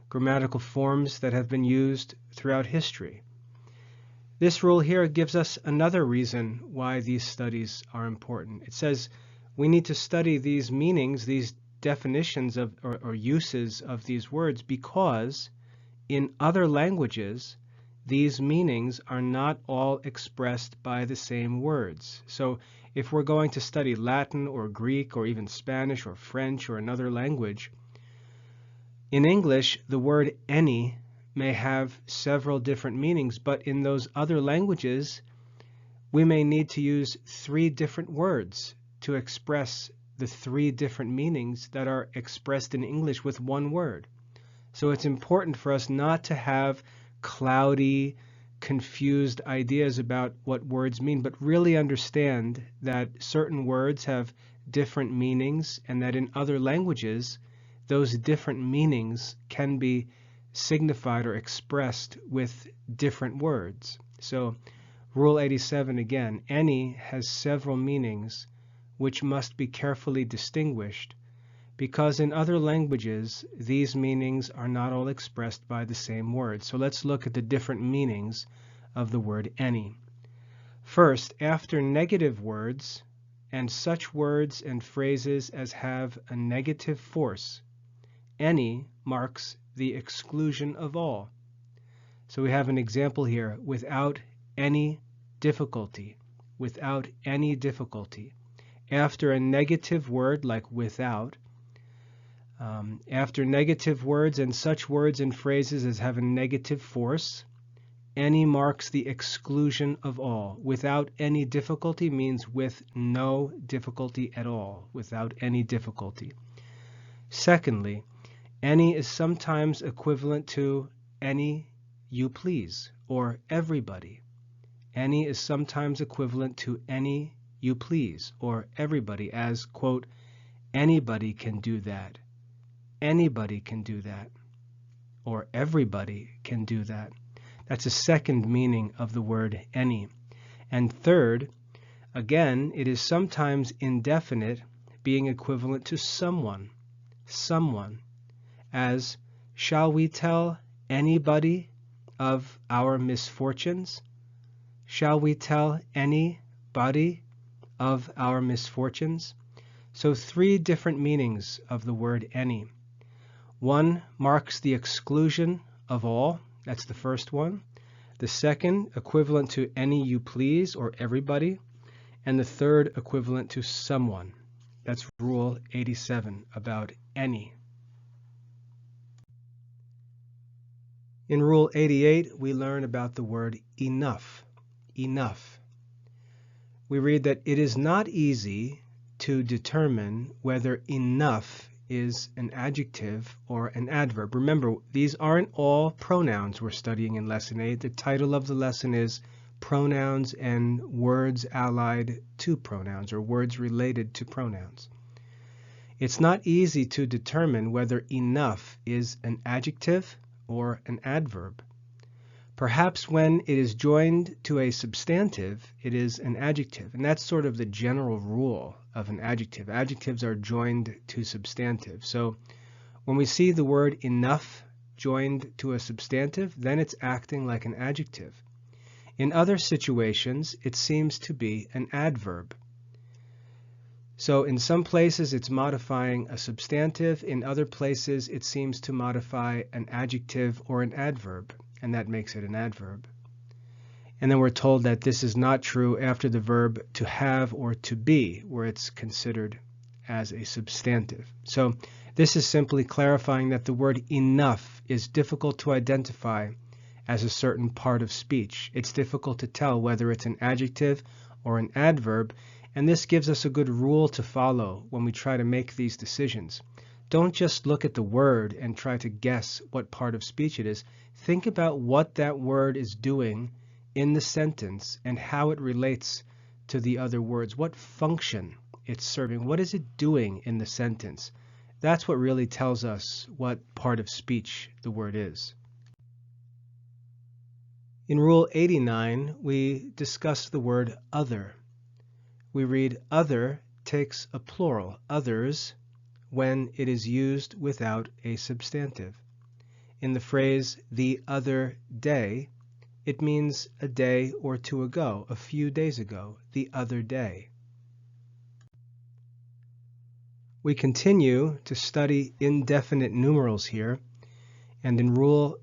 grammatical forms that have been used throughout history. This rule here gives us another reason why these studies are important. It says we need to study these meanings, these definitions of or uses of these words, because in other languages these meanings are not all expressed by the same words. So if we're going to study Latin or Greek or even Spanish or French or another language, in English the word any may have several different meanings, but in those other languages we may need to use 3 different words to express the 3 different meanings that are expressed in English with one word. So it's important for us not to have cloudy, confused ideas about what words mean, but really understand that certain words have different meanings and that in other languages those different meanings can be signified or expressed with different words. So Rule 87 again, any has several meanings which must be carefully distinguished, because in other languages these meanings are not all expressed by the same word. So let's look at the different meanings of the word any. First, after negative words and such words and phrases as have a negative force, any marks the exclusion of all. So we have an example here, without any difficulty, without any difficulty. After a negative word like without, after negative words and such words and phrases as have a negative force, any marks the exclusion of all. Without any difficulty means with no difficulty at all, without any difficulty. Secondly, any is sometimes equivalent to any you please, or everybody. Any is sometimes equivalent to any you please, or everybody, as, quote, anybody can do that, anybody can do that, or everybody can do that. That's a second meaning of the word any. And third, again, it is sometimes indefinite, being equivalent to someone, someone, as, shall we tell anybody of our misfortunes? Shall we tell anybody of our misfortunes? So 3 different meanings of the word any. One marks the exclusion of all. That's the first one. The second, equivalent to any you please or everybody. And the third, equivalent to someone. That's Rule 87 about any. In Rule 88, we learn about the word enough. Enough. We read that it is not easy to determine whether enough is an adjective or an adverb. Remember, these aren't all pronouns we're studying in Lesson 8. The title of the lesson is Pronouns and Words Allied to Pronouns, or Words Related to Pronouns. It's not easy to determine whether enough is an adjective or an adverb. Perhaps when it is joined to a substantive, it is an adjective. And that's sort of the general rule of an adjective. Adjectives are joined to substantive. So when we see the word enough joined to a substantive, then it's acting like an adjective. In other situations, it seems to be an adverb. So in some places, it's modifying a substantive. In other places, it seems to modify an adjective or an adverb, and that makes it an adverb. And then we're told that this is not true after the verb to have or to be, where it's considered as a substantive. So this is simply clarifying that the word enough is difficult to identify as a certain part of speech. It's difficult to tell whether it's an adjective or an adverb, and this gives us a good rule to follow when we try to make these decisions. Don't just look at the word and try to guess what part of speech it is. Think about what that word is doing in the sentence and how it relates to the other words. What function it's serving. What is it doing in the sentence? That's what really tells us what part of speech the word is. In Rule 89, we discuss the word other. We read other takes a plural, others, when it is used without a substantive. In the phrase the other day, it means a day or two ago, a few days ago, the other day. We continue to study indefinite numerals here, and in rule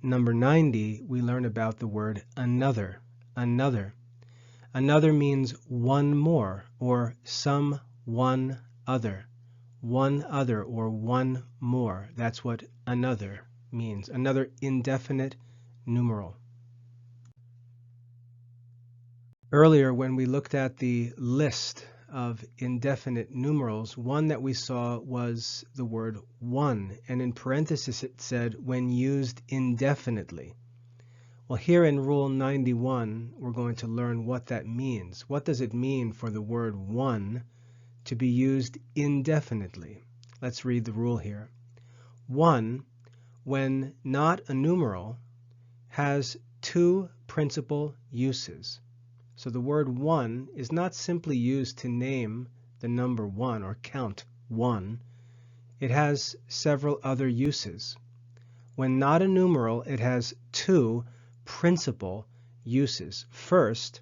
number 90, we learn about the word another, another. Another means one more, or some one other or one more. That's what another means, another indefinite numeral. Earlier, when we looked at the list of indefinite numerals, one that we saw was the word one, and in parentheses it said when used indefinitely. Well, here in Rule 91, we're going to learn what that means. What does it mean for the word one to be used indefinitely? Let's read the rule here. One, when not a numeral, has 2 principal uses. So the word one is not simply used to name the number 1 or count 1. It has several other uses. When not a numeral, it has 2 principal uses. First,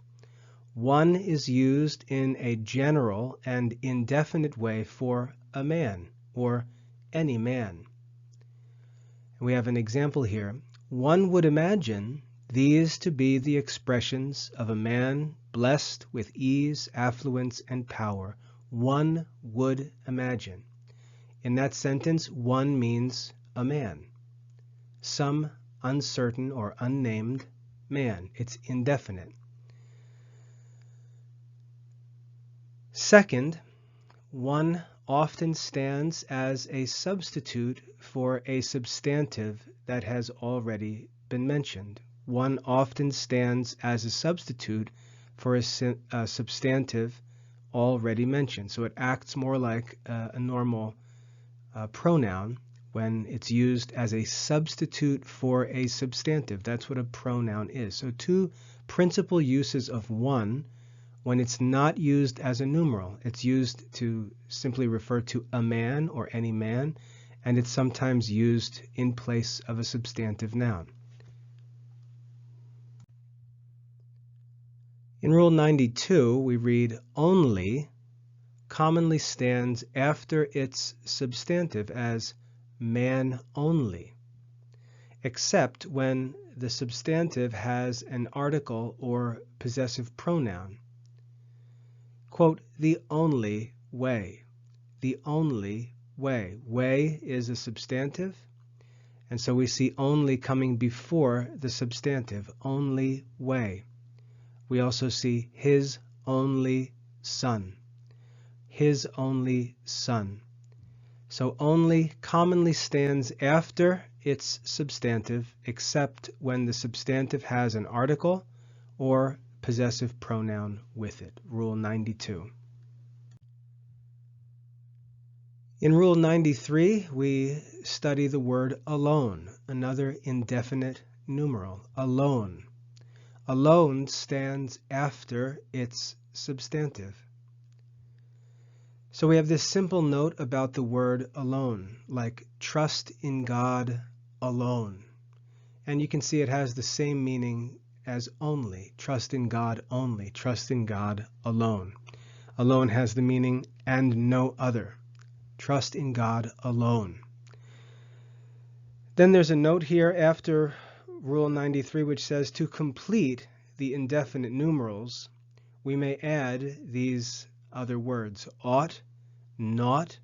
One is used in a general and indefinite way for a man or any man. We have an example here. One would imagine these to be the expressions of a man blessed with ease, affluence, and power. One would imagine. In that sentence, one means a man. Some uncertain or unnamed man. It's indefinite. Second, one often stands as a substitute for a substantive that has already been mentioned. One often stands as a substitute for a substantive already mentioned. So it acts more like a normal pronoun when it's used as a substitute for a substantive. That's what a pronoun is. So two principal uses of one when it's not used as a numeral. It's used to simply refer to a man or any man, and it's sometimes used in place of a substantive noun. In Rule 92, we read only commonly stands after its substantive as man only, except when the substantive has an article or possessive pronoun. Quote, the only way. The only way. Way is a substantive, and so we see only coming before the substantive. Only way. We also see his only son. His only son. So only commonly stands after its substantive, except when the substantive has an article or possessive pronoun with it. Rule 92. In Rule 93, we study the word alone, another indefinite numeral. Alone. Alone stands after its substantive. So we have this simple note about the word alone, like trust in God alone. And you can see it has the same meaning as only. Trust in God only. Trust in God alone. Alone has the meaning and no other. Trust in God alone. Then there's a note here after Rule 93 which says to complete the indefinite numerals, we may add these other words: ought, not,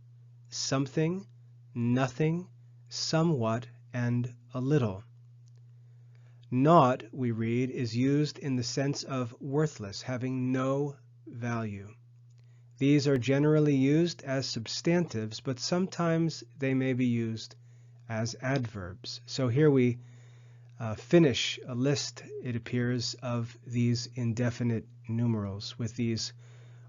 something, nothing, somewhat, and a little. Not, we read, is used in the sense of worthless, having no value. These are generally used as substantives, but sometimes they may be used as adverbs. So here we finish a list, it appears, of these indefinite numerals with these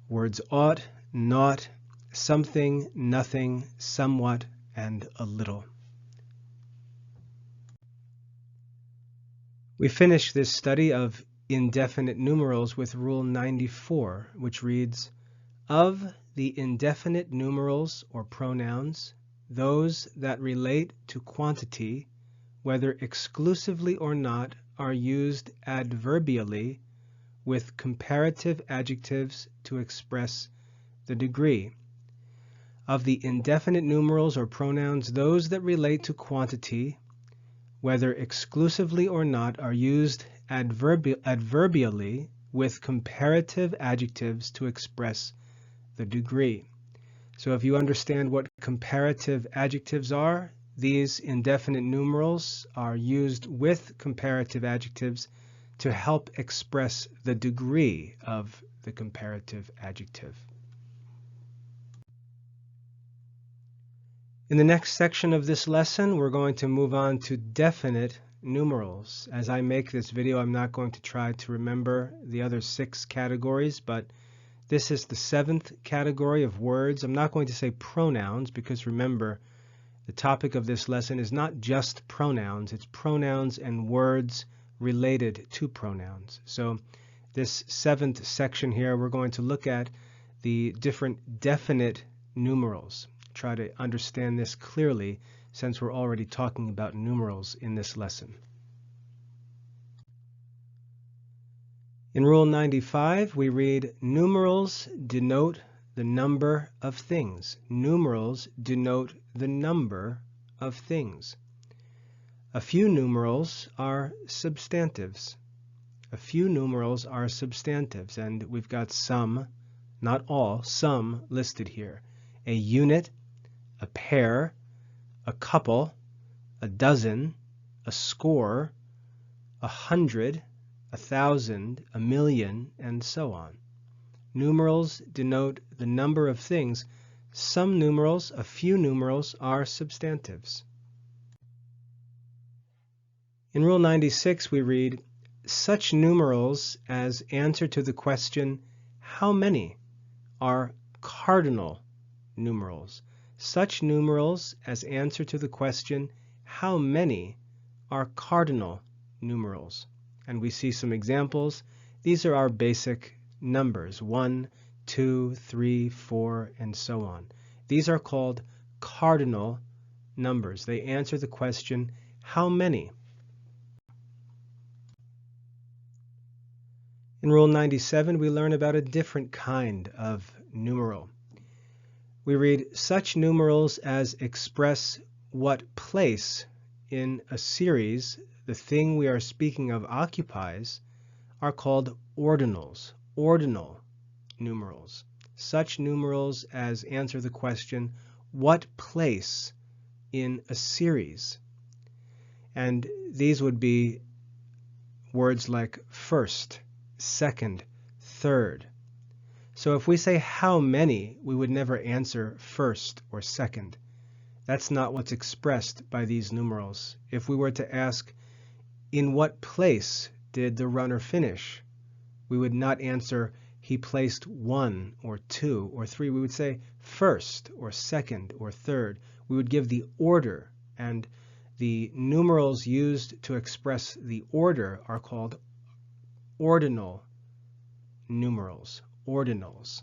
words ought, not, something, nothing, somewhat, and a little. We finish this study of indefinite numerals with Rule 94, which reads, of the indefinite numerals or pronouns, those that relate to quantity, whether exclusively or not, are used adverbially with comparative adjectives to express the degree. Of the indefinite numerals or pronouns, those that relate to quantity, whether exclusively or not, are used adverbially with comparative adjectives to express the degree. So if you understand what comparative adjectives are, these indefinite numerals are used with comparative adjectives to help express the degree of the comparative adjective. In the next section of this lesson, we're going to move on to definite numerals. As I make this video, I'm not going to try to remember the other 6 categories, but this is the 7th category of words. I'm not going to say pronouns because remember, the topic of this lesson is not just pronouns, it's pronouns and words related to pronouns. So this 7th section here, we're going to look at the different definite numerals. Try to understand this clearly since we're already talking about numerals in this lesson. In Rule 95, we read, numerals denote the number of things. Numerals denote the number of things. A few numerals are substantives. A few numerals are substantives, and we've got some, not all, some listed here. A unit, a pair, a couple, a dozen, a score, 100, 1,000, 1,000,000, and so on. Numerals denote the number of things. Some numerals, a few numerals, are substantives. In Rule 96, we read, such numerals as answer to the question, how many, are cardinal numerals. Such numerals as answer to the question, how many, are cardinal numerals. And we see some examples. These are our basic numbers, 1, 2, 3, 4, and so on. These are called cardinal numbers. They answer the question, how many? In Rule 97, we learn about a different kind of numeral. We read, such numerals as express what place in a series the thing we are speaking of occupies are called ordinals, ordinal numerals. Such numerals as answer the question, what place in a series? And these would be words like first, second, third. So if we say how many, we would never answer first or second. That's not what's expressed by these numerals. If we were to ask, in what place did the runner finish? We would not answer, he placed 1 or 2 or 3. We would say first or second or third. We would give the order, and the numerals used to express the order are called ordinal numerals, ordinals.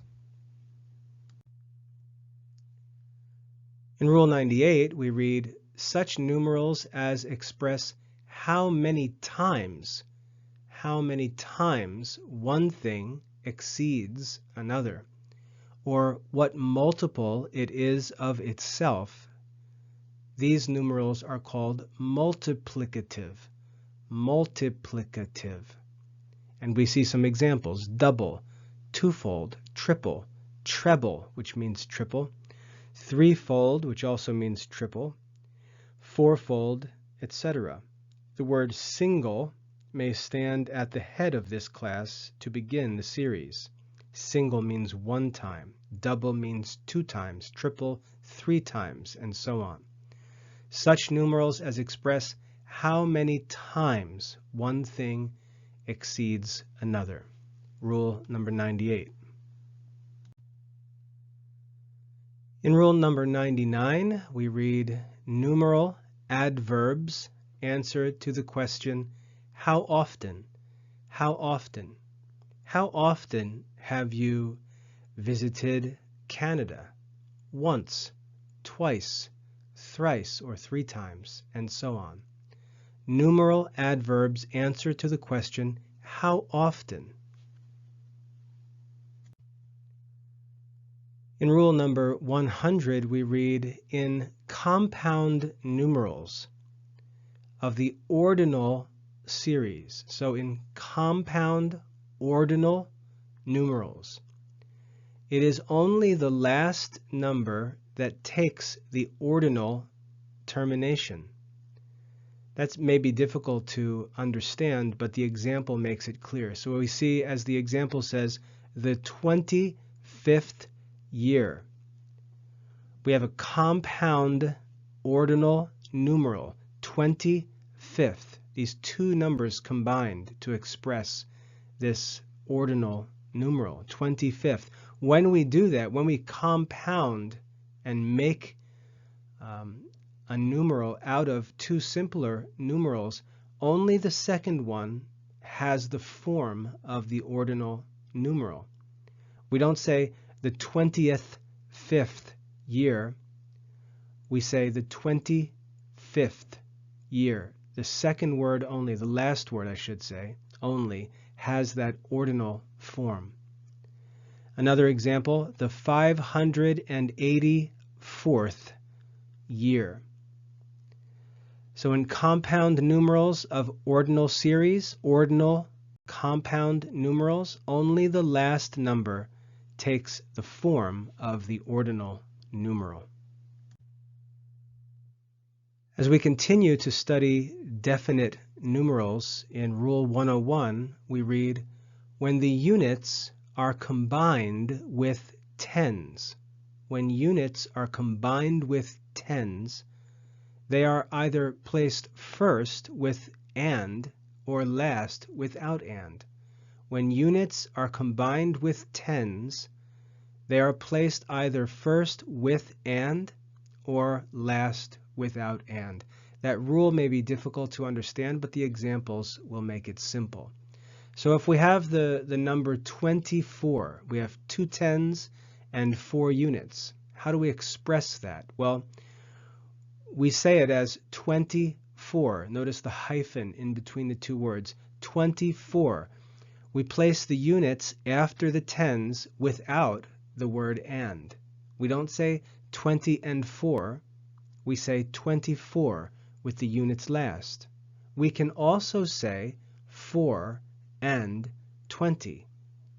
In Rule 98, we read, such numerals as express how many times one thing exceeds another, or what multiple it is of itself. These numerals are called multiplicative, multiplicative. And we see some examples, double, twofold, triple, treble, which means triple, threefold, which also means triple, fourfold, etc. The word single may stand at the head of this class to begin the series. Single means 1 time, double means 2 times, triple 3 times, and so on. Such numerals as express how many times one thing exceeds another. Rule number 98. In rule number 99, we read, numeral adverbs answer to the question, how often? How often? How often have you visited Canada? Once, twice, thrice, or 3 times, and so on. Numeral adverbs answer to the question, how often? In rule number 100, we read, in compound numerals of the ordinal series. So in compound ordinal numerals, it is only the last number that takes the ordinal termination. That may be difficult to understand, but the example makes it clear. So we see, as the example says, the 25th year. We have a compound ordinal numeral, 25th. These 2 numbers combined to express this ordinal numeral, 25th. When we do that, when we compound and make a numeral out of 2 simpler numerals, only the second one has the form of the ordinal numeral. We don't say the 25th year, we say the 25th year. The second word only, the last word I should say, only has that ordinal form. Another example, the 584th year. So in compound numerals of ordinal series, ordinal compound numerals, only the last number takes the form of the ordinal numeral. As we continue to study definite numerals in Rule 101, we read, when the units are combined with tens. When units are combined with tens, they are either placed first with and or last without and. When units are combined with tens, they are placed either first with and or last without and. That rule may be difficult to understand, but the examples will make it simple. So if we have the number 24, we have 2 tens and 4 units. How do we express that? Well, we say it as 24. Notice the hyphen in between the two words. 24. We place the units after the tens without the word and. We don't say 20 and 4. We say 24 with the units last. We can also say 4 and 20,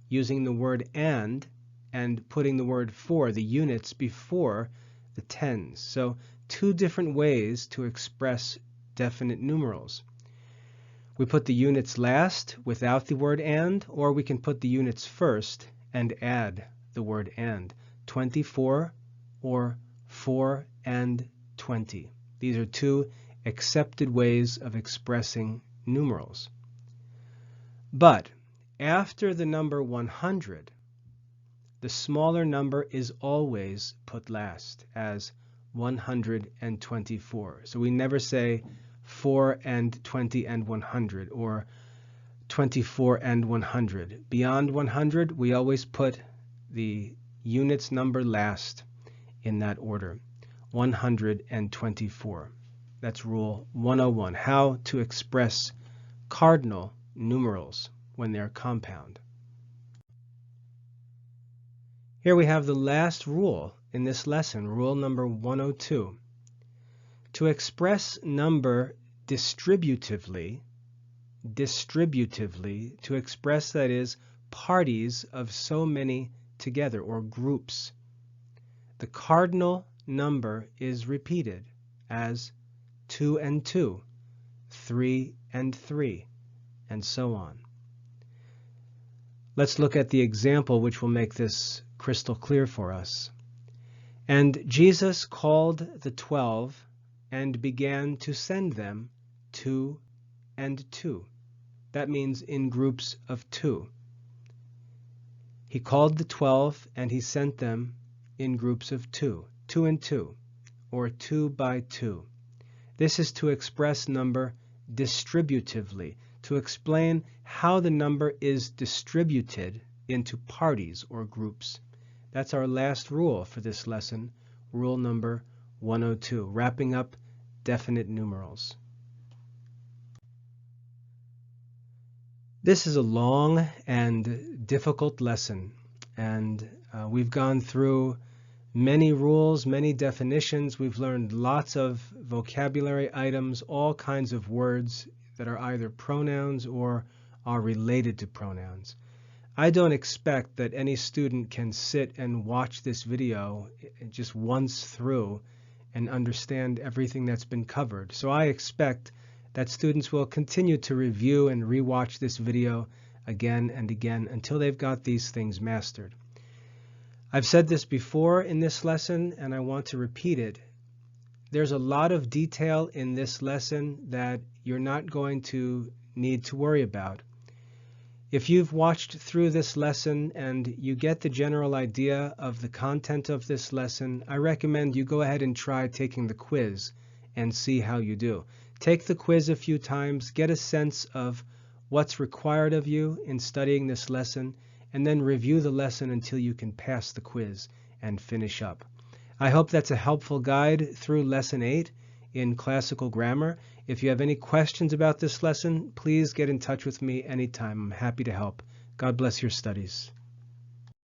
using the word and putting the word for, the units before the tens. So 2 different ways to express definite numerals. We put the units last without the word and, or we can put the units first and add the word and. 24 or 4 and 20. These are 2 accepted ways of expressing numerals. But after the number 100, the smaller number is always put last, as 124. So we never say 4 and 20 and 100, or 24 and 100. Beyond 100, we always put the units number last in that order. 124. That's Rule 101, how to express cardinal numerals when they're compound. Here we have the last rule in this lesson, rule number 102. To express number distributively, to express, that is, parties of so many together, or groups, the cardinal number is repeated as 2 and 2, 3 and 3, and so on. Let's look at the example which will make this crystal clear for us. And Jesus called the 12 and began to send them 2 and 2. That means in groups of 2. He called the 12 and he sent them in groups of 2, 2 and 2, or 2 by 2. This is to express number distributively, to explain how the number is distributed into parties or groups. That's our last rule for this lesson, rule number 102, wrapping up definite numerals. This is a long and difficult lesson, and we've gone through many rules, many definitions. We've learned lots of vocabulary items, all kinds of words that are either pronouns or are related to pronouns. I don't expect that any student can sit and watch this video just once through and understand everything that's been covered. So I expect that students will continue to review and rewatch this video again and again until they've got these things mastered. I've said this before in this lesson, and I want to repeat it. There's a lot of detail in this lesson that you're not going to need to worry about. If you've watched through this lesson and you get the general idea of the content of this lesson, I recommend you go ahead and try taking the quiz and see how you do. Take the quiz a few times, get a sense of what's required of you in studying this lesson, and then review the lesson until you can pass the quiz and finish up. I hope that's a helpful guide through Lesson 8 in classical grammar. If you have any questions about this lesson, please get in touch with me anytime. I'm happy to help. God bless your studies.